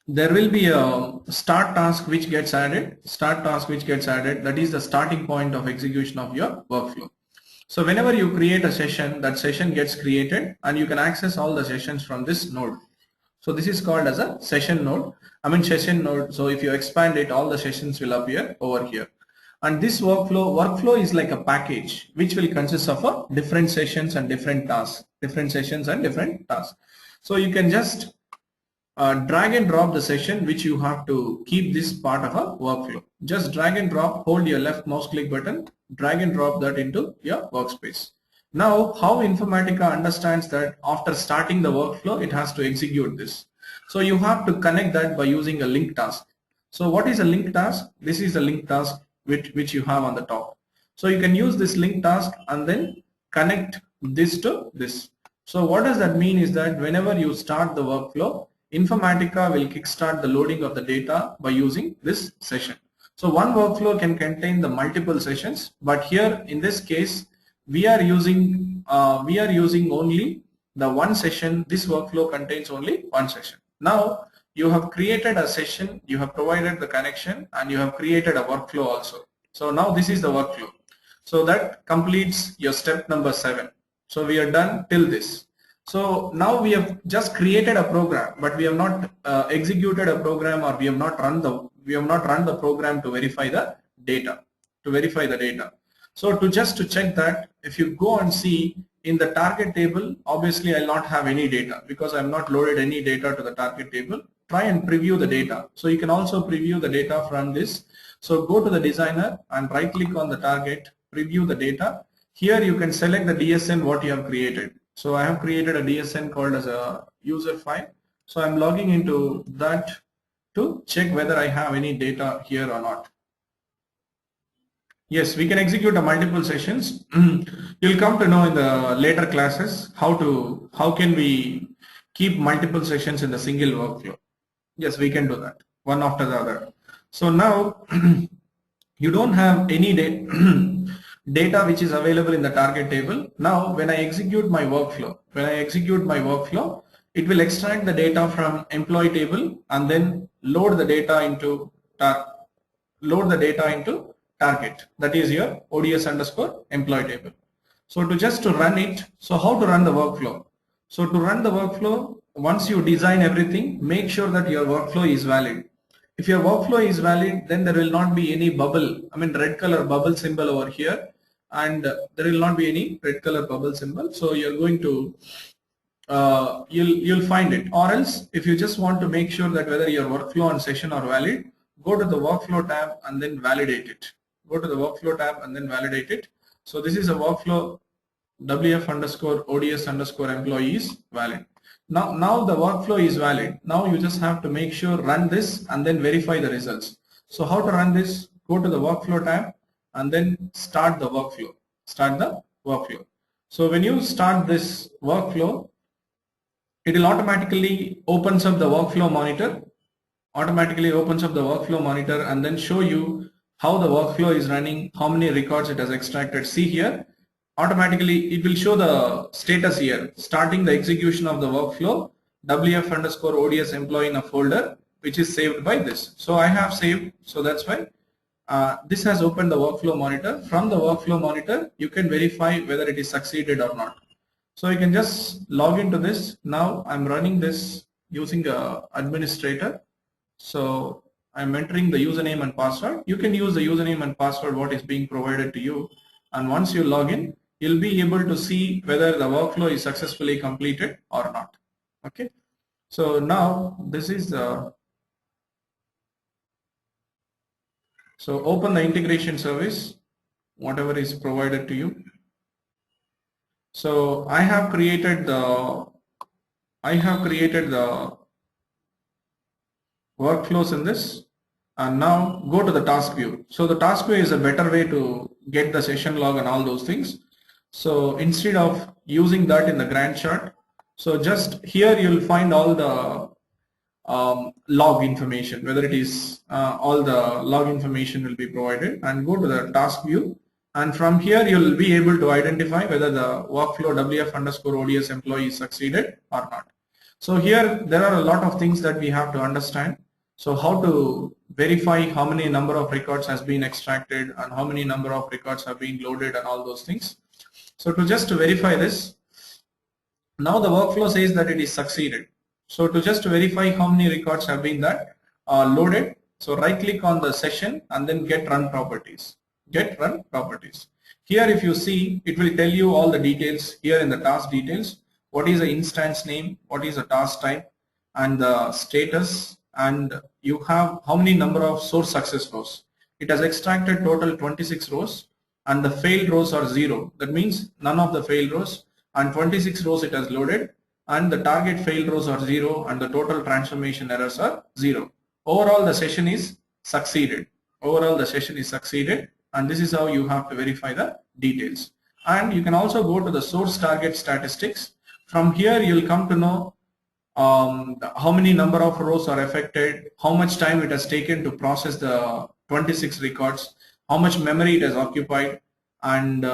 there will be a start task which gets added. That is the starting point of execution of your workflow. So whenever you create a session, that session gets created, and you can access all the sessions from this node. So this is called as a session node. So if you expand it, all the sessions will appear over here. And this workflow is like a package which will consist of different sessions and different tasks. So you can just drag and drop the session which you have to keep this part of a workflow. Just drag and drop, hold your left mouse click button, drag and drop that into your workspace. Now how Informatica understands that after starting the workflow, it has to execute this. So you have to connect that by using a link task. So what is a link task? This is a link task which you have on the top. So you can use this link task and then connect this to this. So what does that mean is that whenever you start the workflow, Informatica will kickstart the loading of the data by using this session. So one workflow can contain the multiple sessions, but here in this case we are using only the one session. This workflow contains only one session. Now you have created a session, you have provided the connection, and you have created a workflow also. So now this is the workflow. So that completes your step number 7. So we are done till this. So now we have just created a program, but we have not executed a program, or we have not run the program to verify the data. So to check that, if you go and see in the target table, obviously I'll not have any data because I've not loaded any data to the target table. Try and preview the data. So you can also preview the data from this. So go to the designer and right click on the target, preview the data. Here you can select the DSN what you have created. So I have created a DSN called as a user file. So I'm logging into that to check whether I have any data here or not. Yes, we can execute a multiple sessions. You'll come to know in the later classes how can we keep multiple sessions in the single workflow. Yes, we can do that one after the other. So now you don't have any data which is available in the target table. Now when I execute my workflow, it will extract the data from employee table and then load the data into target, that is your ODS underscore employee table. So to run it, so how to run the workflow? So to run the workflow, once you design everything, make sure that your workflow is valid. If your workflow is valid, then there will not be any bubble, red color bubble symbol over here, and there will not be any red color bubble symbol. So you're going to you'll find it. Or else, if you just want to make sure that whether your workflow and session are valid, go to the workflow tab and then validate it. So this is a workflow WF underscore ODS underscore employee is valid. Now the workflow is valid. Now you just have to make sure run this and then verify the results. So how to run this? Go to the workflow tab and then start the workflow. So when you start this workflow, it will automatically opens up the workflow monitor. And then show you how the workflow is running, how many records it has extracted. See here, automatically it will show the status here, starting the execution of the workflow, WF underscore ODS employee in a folder, which is saved by this. So I have saved, so that's why this has opened the workflow monitor. From the workflow monitor, you can verify whether it is succeeded or not. So you can just log into this. Now I'm running this using a administrator. So I'm entering the username and password. You can use the username and password what is being provided to you. And once you log in, you'll be able to see whether the workflow is successfully completed or not. Okay. So now this is the, so open the integration service, whatever is provided to you. So I have created the workflows in this, and now go to the task view. So the task view is a better way to get the session log and all those things. So instead of using that in the Gantt chart, so just here you'll find all the log information, whether it is all the log information will be provided, and go to the task view, and from here you'll be able to identify whether the workflow WF underscore ODS employee succeeded or not. So here there are a lot of things that we have to understand. So how to verify how many number of records has been extracted and how many number of records have been loaded and all those things. So to verify this, now the workflow says that it is succeeded. So to verify how many records have been that loaded, so right click on the session and then get run properties. Here if you see, it will tell you all the details here in the task details. What is the instance name, what is the task type, and the status, and you have how many number of source success rows. It has extracted total 26 rows, and the failed rows are 0. That means none of the failed rows, and 26 rows it has loaded, and the target failed rows are 0, and the total transformation errors are 0. Overall the session is succeeded. And this is how you have to verify the details. And you can also go to the source target statistics. From here you'll come to know how many number of rows are affected, how much time it has taken to process the 26 records, how much memory it has occupied, and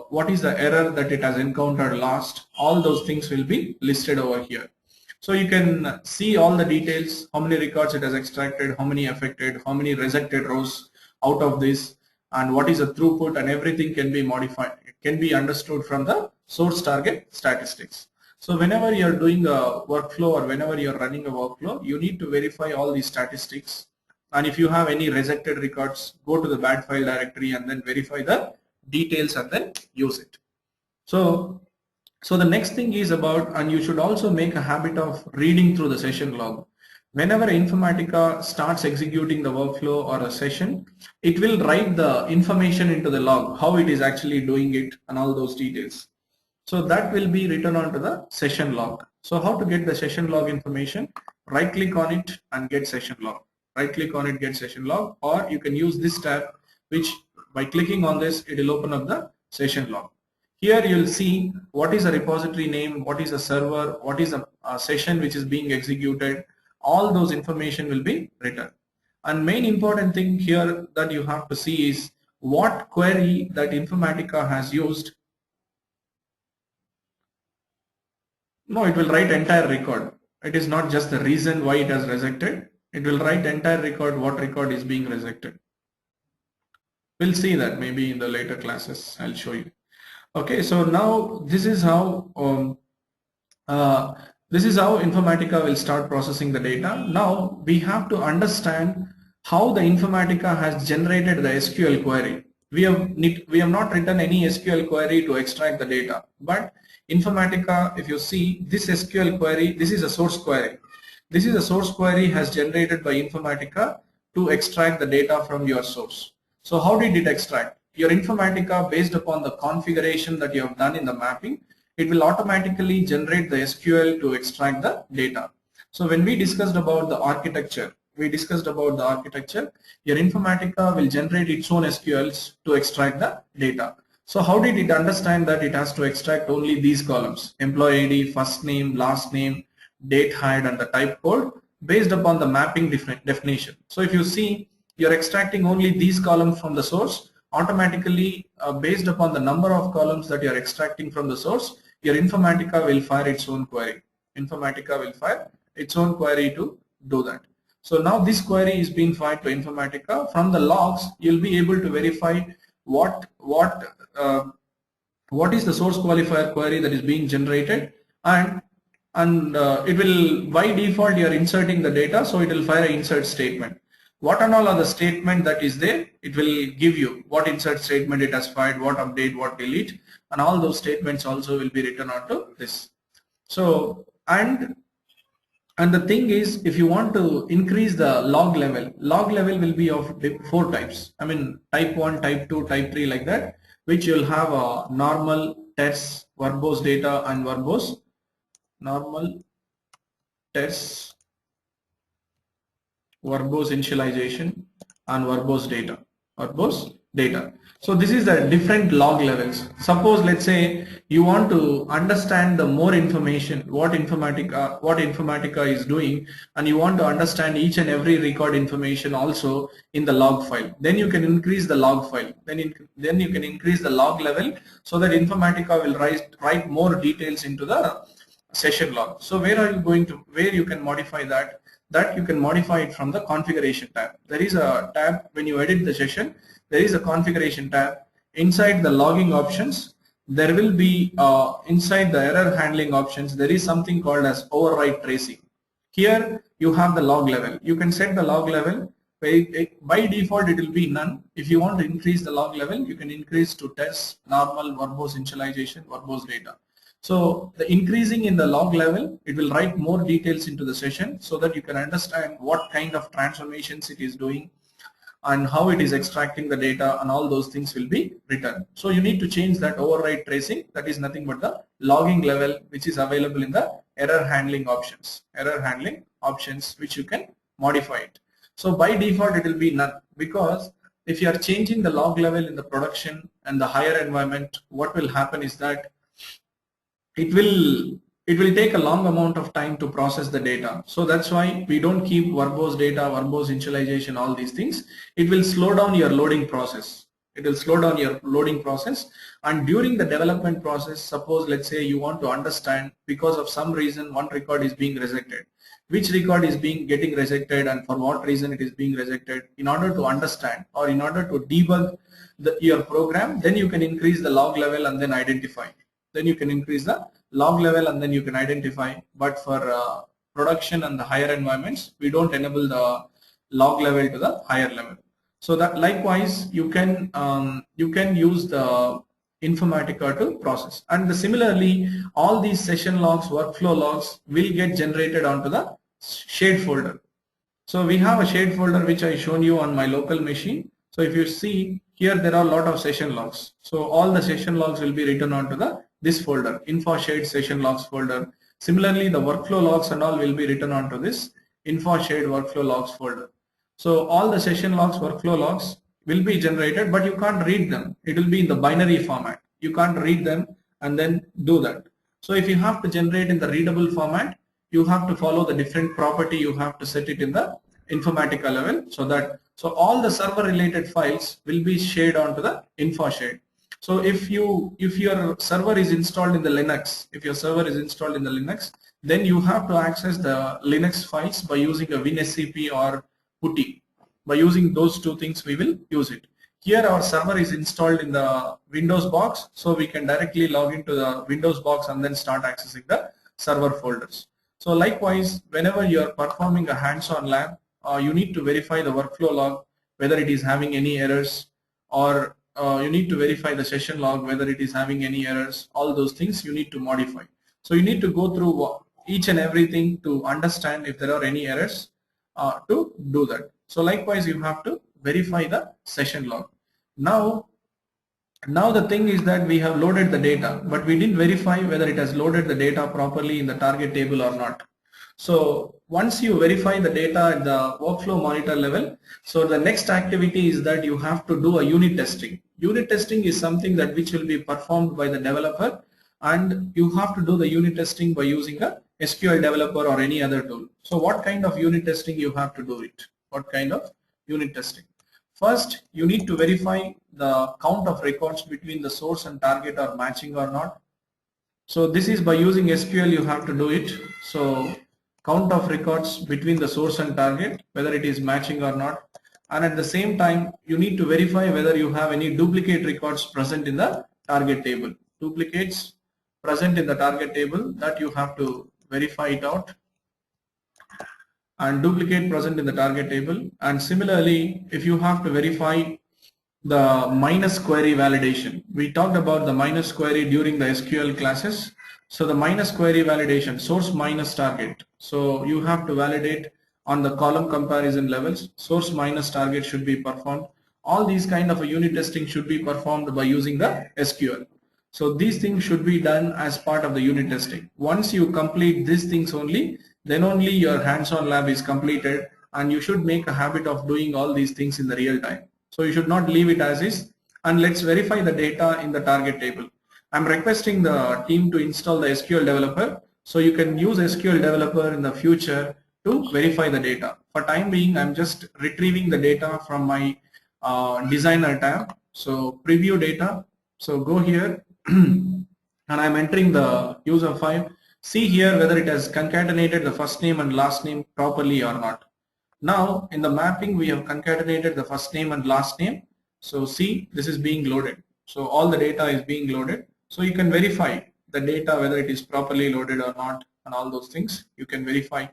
what is the error that it has encountered last. All those things will be listed over here. So you can see all the details, how many records it has extracted, how many affected, how many rejected rows out of this, and what is the throughput, and everything can be modified. It can be understood from the source target statistics. So whenever you're doing a workflow or whenever you're running a workflow, you need to verify all these statistics. And if you have any rejected records, go to the bad file directory and then verify the details and then use it. So the next thing is about, and you should also make a habit of reading through the session log. Whenever Informatica starts executing the workflow or a session, it will write the information into the log, how it is actually doing it and all those details. So that will be written onto the session log. So how to get the session log information? Right click on it and get session log. Right click on it, get session log, or you can use this tab, which by clicking on this, it will open up the session log. Here you'll see what is a repository name, what is a server, what is a session which is being executed. All those information will be written. And main important thing here that you have to see is what query that Informatica has used. No, it will write entire record. It is not just the reason why it has rejected. It will write entire record, what record is being rejected. We'll see that maybe in the later classes. I'll show you. Okay, so now this is how Informatica will start processing the data. Now we have to understand how the Informatica has generated the SQL query. We have not written any SQL query to extract the data, but Informatica, if you see this SQL query, this is a source query. This is a source query has generated by Informatica to extract the data from your source. So how did it extract? Your Informatica, based upon the configuration that you have done in the mapping, it will automatically generate the SQL to extract the data. So when we discussed about the architecture, your Informatica will generate its own SQLs to extract the data. So how did it understand that it has to extract only these columns? Employee ID, first name, last name, date, height, and the type code based upon the mapping definition. So if you see, you're extracting only these columns from the source. Automatically, based upon the number of columns that you're extracting from the source, your Informatica will fire its own query. Informatica will fire its own query to do that. So now this query is being fired to Informatica. From the logs, you'll be able to verify what is the source qualifier query that is being generated, and it will, by default, you're inserting the data, so it will fire an insert statement. What and all are the statement that is there? It will give you what insert statement it has fired, what update, what delete, and all those statements also will be written onto this. So and the thing is, if you want to increase the log level will be of 4 types. I mean type 1, type 2, type 3, like that, which you'll have a normal, tests, verbose data, and verbose. Normal, tests, verbose initialization, and verbose data. So this is the different log levels. Suppose, let's say you want to understand the more information, what Informatica is doing, and you want to understand each and every record information also in the log file. Then you can increase the log file. Then you can increase the log level so that Informatica will write more details into the session log. So where you can modify that? That you can modify it from the configuration tab. There is a tab when you edit the session. There is a configuration tab. Inside the logging options, there will be inside the error handling options, there is something called as override tracing. Here you have the log level. You can set the log level. By default it will be none. If you want to increase the log level, you can increase to test, normal, verbose initialization, verbose data. So the increasing in the log level, it will write more details into the session so that you can understand what kind of transformations it is doing and how it is extracting the data, and all those things will be written. So you need to change that override tracing. That is nothing but the logging level, which is available in the error handling options. Which you can modify it. So by default it will be none, because if you are changing the log level in the production and the higher environment, what will happen is that it will take a long amount of time to process the data. So that's why we don't keep verbose data, verbose initialization, all these things. It will slow down your loading process. And during the development process, suppose let's say you want to understand, because of some reason one record is being rejected. Which record is getting rejected and for what reason it is being rejected. In order to understand, or in order to debug your program, then you can increase the log level and then identify. Then you can increase the log level and then you can identify, but for production and the higher environments, we don't enable the log level to the higher level. So that likewise you can use the Informatica to process, and similarly all these session logs, workflow logs will get generated onto the shared folder. So we have a shared folder which I shown you on my local machine. So if you see here, there are a lot of session logs. So all the session logs will be written onto this folder, info shared session logs folder. Similarly, the workflow logs and all will be written onto this info shared workflow logs folder. So all the session logs, workflow logs will be generated, but you can't read them. It will be in the binary format. You can't read them and then do that. So if you have to generate in the readable format, you have to follow the different property. You have to set it in the Informatica level, so all the server related files will be shared onto the info shared. So if your server is installed in the Linux, then you have to access the Linux files by using a WinSCP or PuTTY. By using those two things, we will use it. Here our server is installed in the Windows box, so we can directly log into the Windows box and then start accessing the server folders. So likewise, whenever you are performing a hands-on lab, you need to verify the workflow log, whether it is having any errors, or you need to verify the session log, whether it is having any errors. All those things you need to modify. So you need to go through each and everything to understand if there are any errors to do that. So likewise, you have to verify the session log. Now the thing is that we have loaded the data, but we didn't verify whether it has loaded the data properly in the target table or not. So once you verify the data at the workflow monitor level, so the next activity is that you have to do a unit testing. Unit testing is something that which will be performed by the developer, and you have to do the unit testing by using a SQL developer or any other tool. So what kind of unit testing you have to do it? What kind of unit testing? First, you need to verify the count of records between the source and target are matching or not. So this is by using SQL you have to do it. So count of records between the source and target, whether it is matching or not. And at the same time, you need to verify whether you have any duplicate records present in the target table. Duplicates present in the target table, that you have to verify it out. And duplicate present in the target table. And similarly, if you have to verify the minus query validation. We talked about the minus query during the SQL classes. So the minus query validation, source minus target. So you have to validate on the column comparison levels. Source minus target should be performed. All these kind of a unit testing should be performed by using the SQL. So these things should be done as part of the unit testing. Once you complete these things only, then only your hands-on lab is completed, and you should make a habit of doing all these things in the real time. So you should not leave it as is, and let's verify the data in the target table. I'm requesting the team to install the SQL developer, so you can use SQL developer in the future to verify the data. For time being, I'm just retrieving the data from my designer tab. So preview data. So go here and I'm entering the user file. See here whether it has concatenated the first name and last name properly or not. Now in the mapping we have concatenated the first name and last name. So see, this is being loaded. So all the data is being loaded. So you can verify the data whether it is properly loaded or not, and all those things you can verify.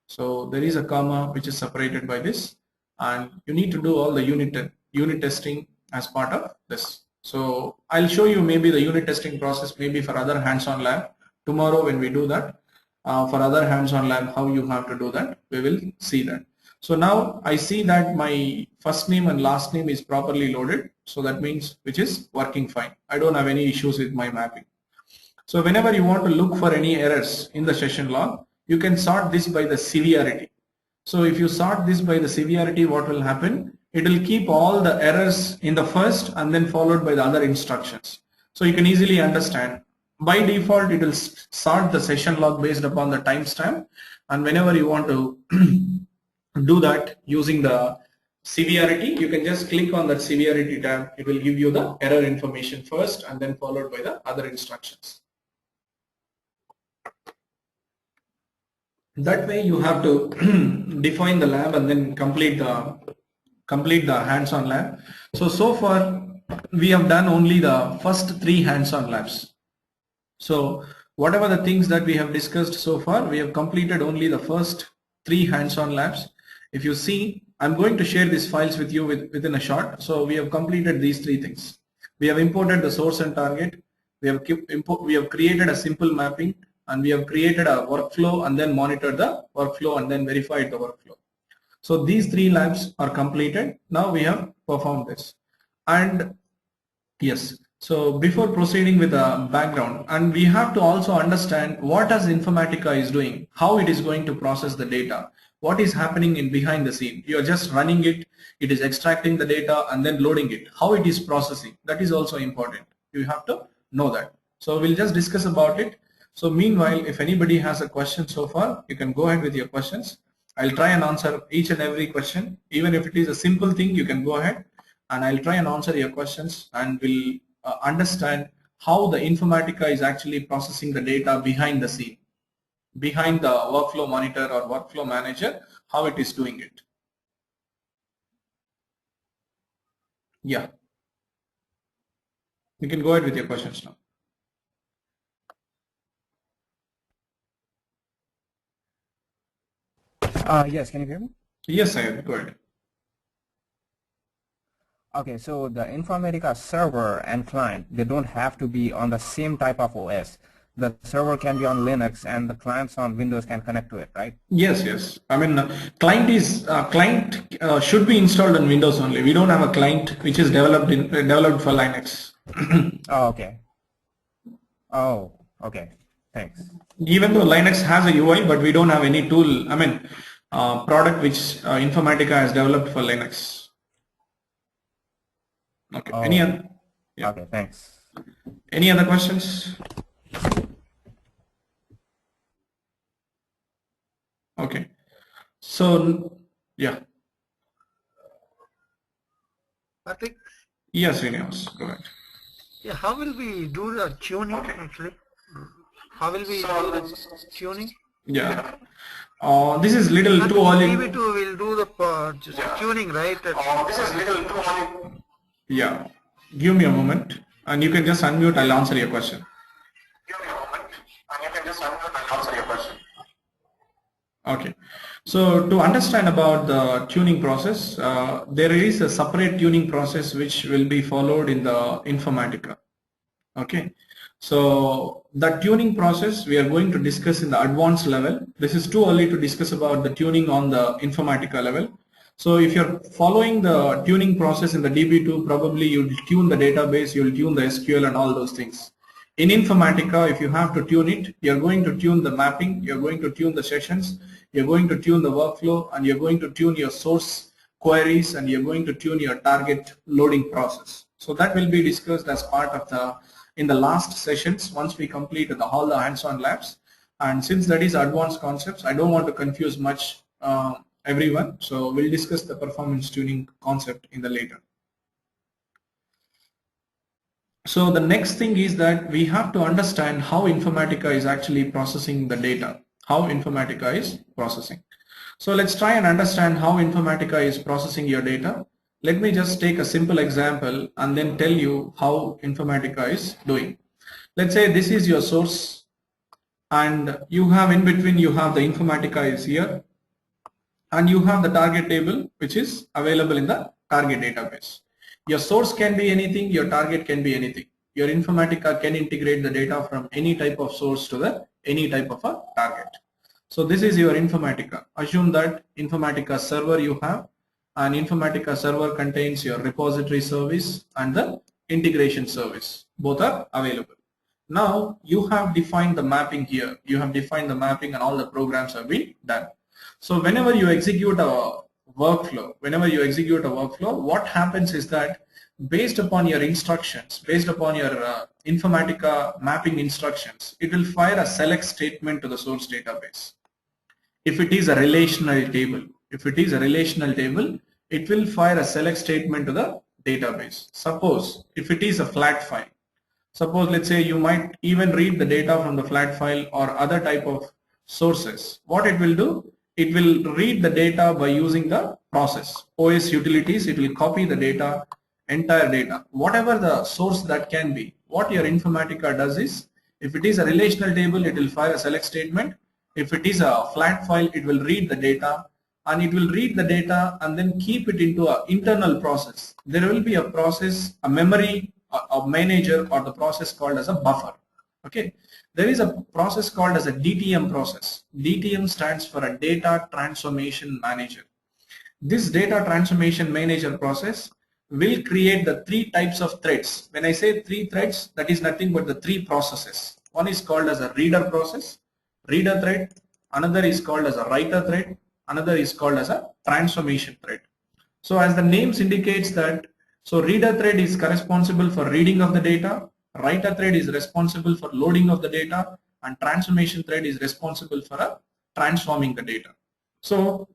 So there is a comma which is separated by this, and you need to do all the unit testing as part of this. So I'll show you maybe the unit testing process maybe for other hands-on lab tomorrow when we do that. For other hands-on lab, how you have to do that, we will see that. So now I see that my first name and last name is properly loaded. So that means which is working fine. I don't have any issues with my mapping. So whenever you want to look for any errors in the session log, you can sort this by the severity. So if you sort this by the severity, what will happen? It will keep all the errors in the first and then followed by the other instructions. So you can easily understand. By default, it will sort the session log based upon the timestamp, and whenever you want to do that using the severity, you can just click on that severity tab. It will give you the error information first and then followed by the other instructions. That way you have to define the lab and then complete the hands-on lab. So far we have done only the first 3 hands-on labs. So Whatever the things that we have discussed so far, we have completed only the first 3 hands-on labs. If you see, I'm going to share these files with you within a short. So we have completed these 3 things. We have imported the source and target. We have created a simple mapping, and we have created a workflow and then monitored the workflow and then verified the workflow. So these 3 labs are completed. Now we have performed this. And yes, so before proceeding with the background, and we have to also understand what as Informatica is doing, how it is going to process the data, what is happening in behind the scene. You are just running it, it is extracting the data and then loading it. How it is processing, that is also important. You have to know that. So we'll just discuss about it. So meanwhile, if anybody has a question so far, you can go ahead with your questions. I'll try and answer each and every question. Even if it is a simple thing, you can go ahead and I'll try and answer your questions, and we'll understand how the Informatica is actually processing the data behind the scene, behind the workflow monitor or workflow manager, how it is doing it. Yeah, you can go ahead with your questions now. Yes, can you hear me? Yes, I go ahead. Okay, so the Informatica server and client, they don't have to be on the same type of OS. The server can be on Linux and the clients on Windows can connect to it, right? Yes, yes. I mean, client should be installed on Windows only. We don't have a client which is developed for Linux. Oh, okay. Oh, okay. Thanks. Even though Linux has a UI, but we don't have any tool, I mean, product which Informatica has developed for Linux. Okay. Oh, Any other? Yeah. okay, thanks. Any other questions? Okay. So, yeah. Patrick? Yes, Srinivas, go ahead. Yeah, how will we do the tuning actually? How will we do the tuning? Yeah. This is little And too early. DB2 will do the just tuning, right? This is little too early. Yeah. Give me a moment and you can just unmute. I'll answer your question. Give me a moment and you can just unmute. I'll answer your question. Okay. So to understand about the tuning process, there is a separate tuning process which will be followed in the Informatica. Okay. So the tuning process we are going to discuss in the advanced level. This is too early to discuss about the tuning on the Informatica level. So if you're following the tuning process in the DB2, probably you'll tune the database, you'll tune the SQL and all those things. In Informatica, if you have to tune it, you're going to tune the mapping, you're going to tune the sessions, you're going to tune the workflow, and you're going to tune your source queries, and you're going to tune your target loading process. So that will be discussed as part of in the last sessions once we complete all the hands-on labs. And since that is advanced concepts, I don't want to confuse much everyone. So we'll discuss the performance tuning concept in the later. So the next thing is that we have to understand how Informatica is actually processing the data, how Informatica is processing. So let's try and understand how Informatica is processing your data. Let me just take a simple example and then tell you how Informatica is doing. Let's say this is your source and you have in between, you have the Informatica is here and you have the target table which is available in the target database. Your source can be anything, your target can be anything. Your Informatica can integrate the data from any type of source to any type of a target. So this is your Informatica. Assume that Informatica server you have, and Informatica server contains your repository service and the integration service. Both are available. Now you have defined the mapping here. You have defined the mapping and all the programs have been done. So whenever you execute a workflow, what happens is that based upon your instructions, based upon your Informatica mapping instructions, it will fire a select statement to the source database. If it is a relational table, it will fire a select statement to the database. Suppose if it is a flat file, suppose let's say you might even read the data from the flat file or other type of sources. What it will do, it will read the data by using the process OS utilities. It will copy the data, entire data, whatever the source that can be. What your Informatica does is If it is a relational table, it will fire a select statement. If it is a flat file, it will read the data, and it will read the data and then keep it into an internal process. There will be a process, a memory, a manager, or the process called as a buffer. Okay, there is a process called as a DTM process. DTM stands for a data transformation manager. This data transformation manager process will create the three types of threads. When I say three threads, that is nothing but the three processes. One is called as a reader process, reader thread. Another is called as a writer thread. Another is called as a transformation thread. So as the names indicates that, so reader thread is responsible for reading of the data, writer thread is responsible for loading of the data, and transformation thread is responsible for transforming the data. So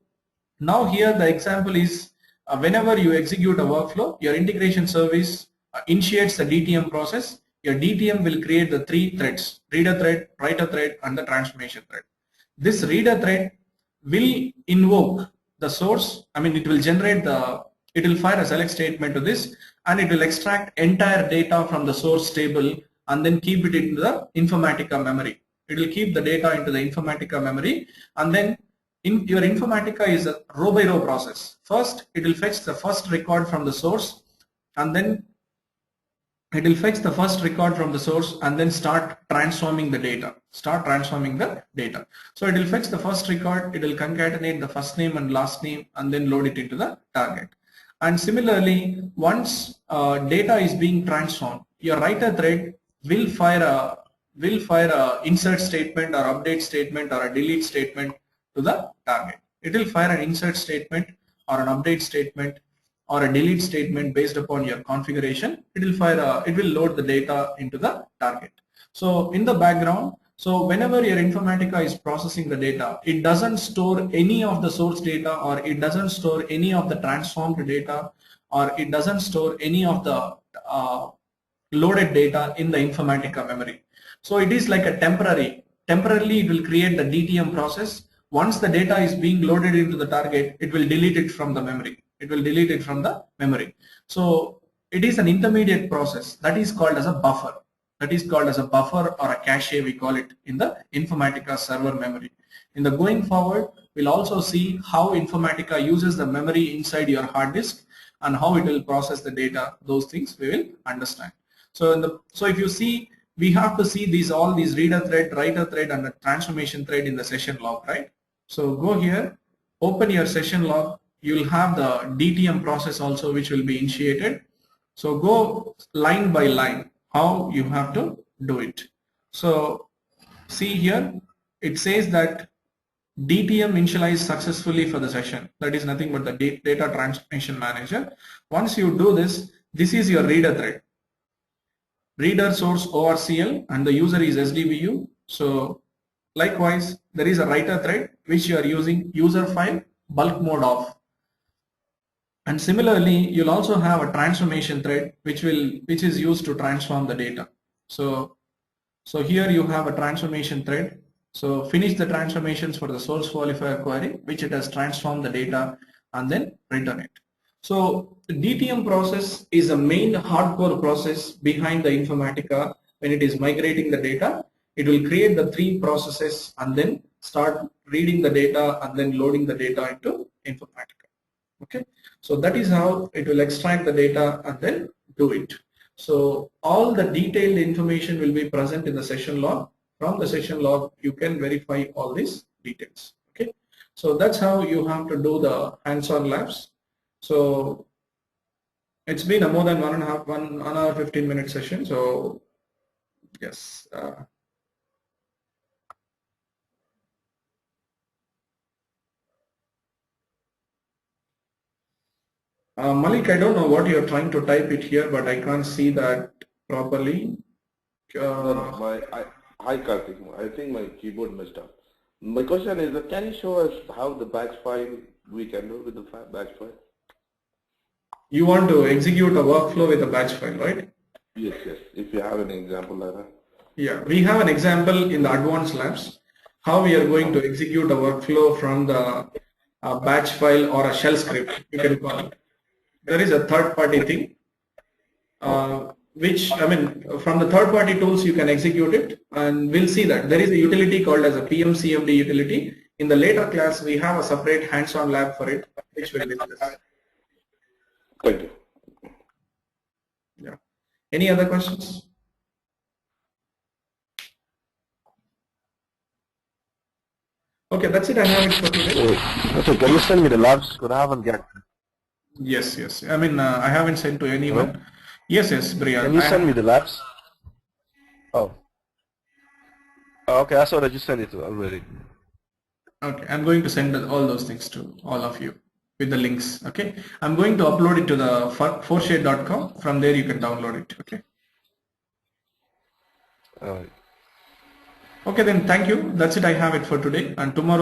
now here the example is whenever you execute a workflow, your integration service initiates the DTM process. Your DTM will create the three threads: reader thread, writer thread, and the transformation thread. This reader thread will invoke the source. I mean, it will generate it will fire a select statement to this, and it will extract entire data from the source table and then keep it into the Informatica memory. It will keep the data into the Informatica memory, and then your Informatica is a row by row process. First, it will fetch the first record from the source, and then it will fetch the first record from the source and then start transforming the data. So it will fetch the first record, it will concatenate the first name and last name, and then load it into the target. And similarly, once data is being transformed, your writer thread will fire a insert statement or update statement or a delete statement to the target. It will fire an insert statement or an update statement or a delete statement based upon your configuration. It will load the data into the target. So in the background, so whenever your Informatica is processing the data, it doesn't store any of the source data, or it doesn't store any of the transformed data, or it doesn't store any of the loaded data in the Informatica memory. So it is like a temporarily it will create the DTM process. Once the data is being loaded into the target, it will delete it from the memory. So it is an intermediate process that is called as a buffer. Or a cache, we call it in the Informatica server memory. In the going forward, we'll also see how Informatica uses the memory inside your hard disk and how it will process the data. Those things we will understand. So if you see, we have to see all these reader thread, writer thread, and the transformation thread in the session log, right? So go here, open your session log. You will have the DTM process also, which will be initiated. So go line by line how you have to do it. So see here, it says that DTM initialized successfully for the session. That is nothing but the data transformation manager. Once you do this, this is your reader thread. Reader source ORCL, and the user is SDBU. So likewise, there is a writer thread which you are using user file bulk mode off. And similarly, you'll also have a transformation thread which is used to transform the data. So here you have a transformation thread. So finish the transformations for the source qualifier query, which it has transformed the data, and then return it. So the DTM process is a main hardcore process behind the Informatica. When it is migrating the data, it will create the three processes and then start reading the data and then loading the data into Informatica. Okay, so that is how it will extract the data and then do it. So all the detailed information will be present in the session log. From the session log, you can verify all these details. Okay, so that's how you have to do the hands-on labs. So it's been a more than 1 hour 15-minute session. So yes. Malik, I don't know what you're trying to type it here, but I can't see that properly. Hi Karthik, I think my keyboard messed up. My question is, can you show us how the batch file we can do with the batch file? You want to execute a workflow with a batch file, right? Yes, if you have an example like that. Yeah, we have an example in the advanced labs, how we are going to execute a workflow from the batch file or a shell script, you can call it. There is a third-party thing. which, I mean, from the third party tools you can execute it, and we'll see that there is a utility called as a PMCMD utility. In the later class, we have a separate hands-on lab for it, which we'll discuss. Thank you. Yeah. Any other questions? Okay, that's it. I have it for today. Okay, can you send me the labs? Because I haven't got. Yes, yes. I mean, I haven't sent to anyone. Hello? Yes, yes, Brian. Can you send me the labs? Oh. Okay, I saw that you sent it already. Okay, I'm going to send all those things to all of you with the links. Okay, I'm going to upload it to the forshare.com. From there, you can download it. Okay. All right. Okay, then thank you. That's it. I have it for today, and tomorrow.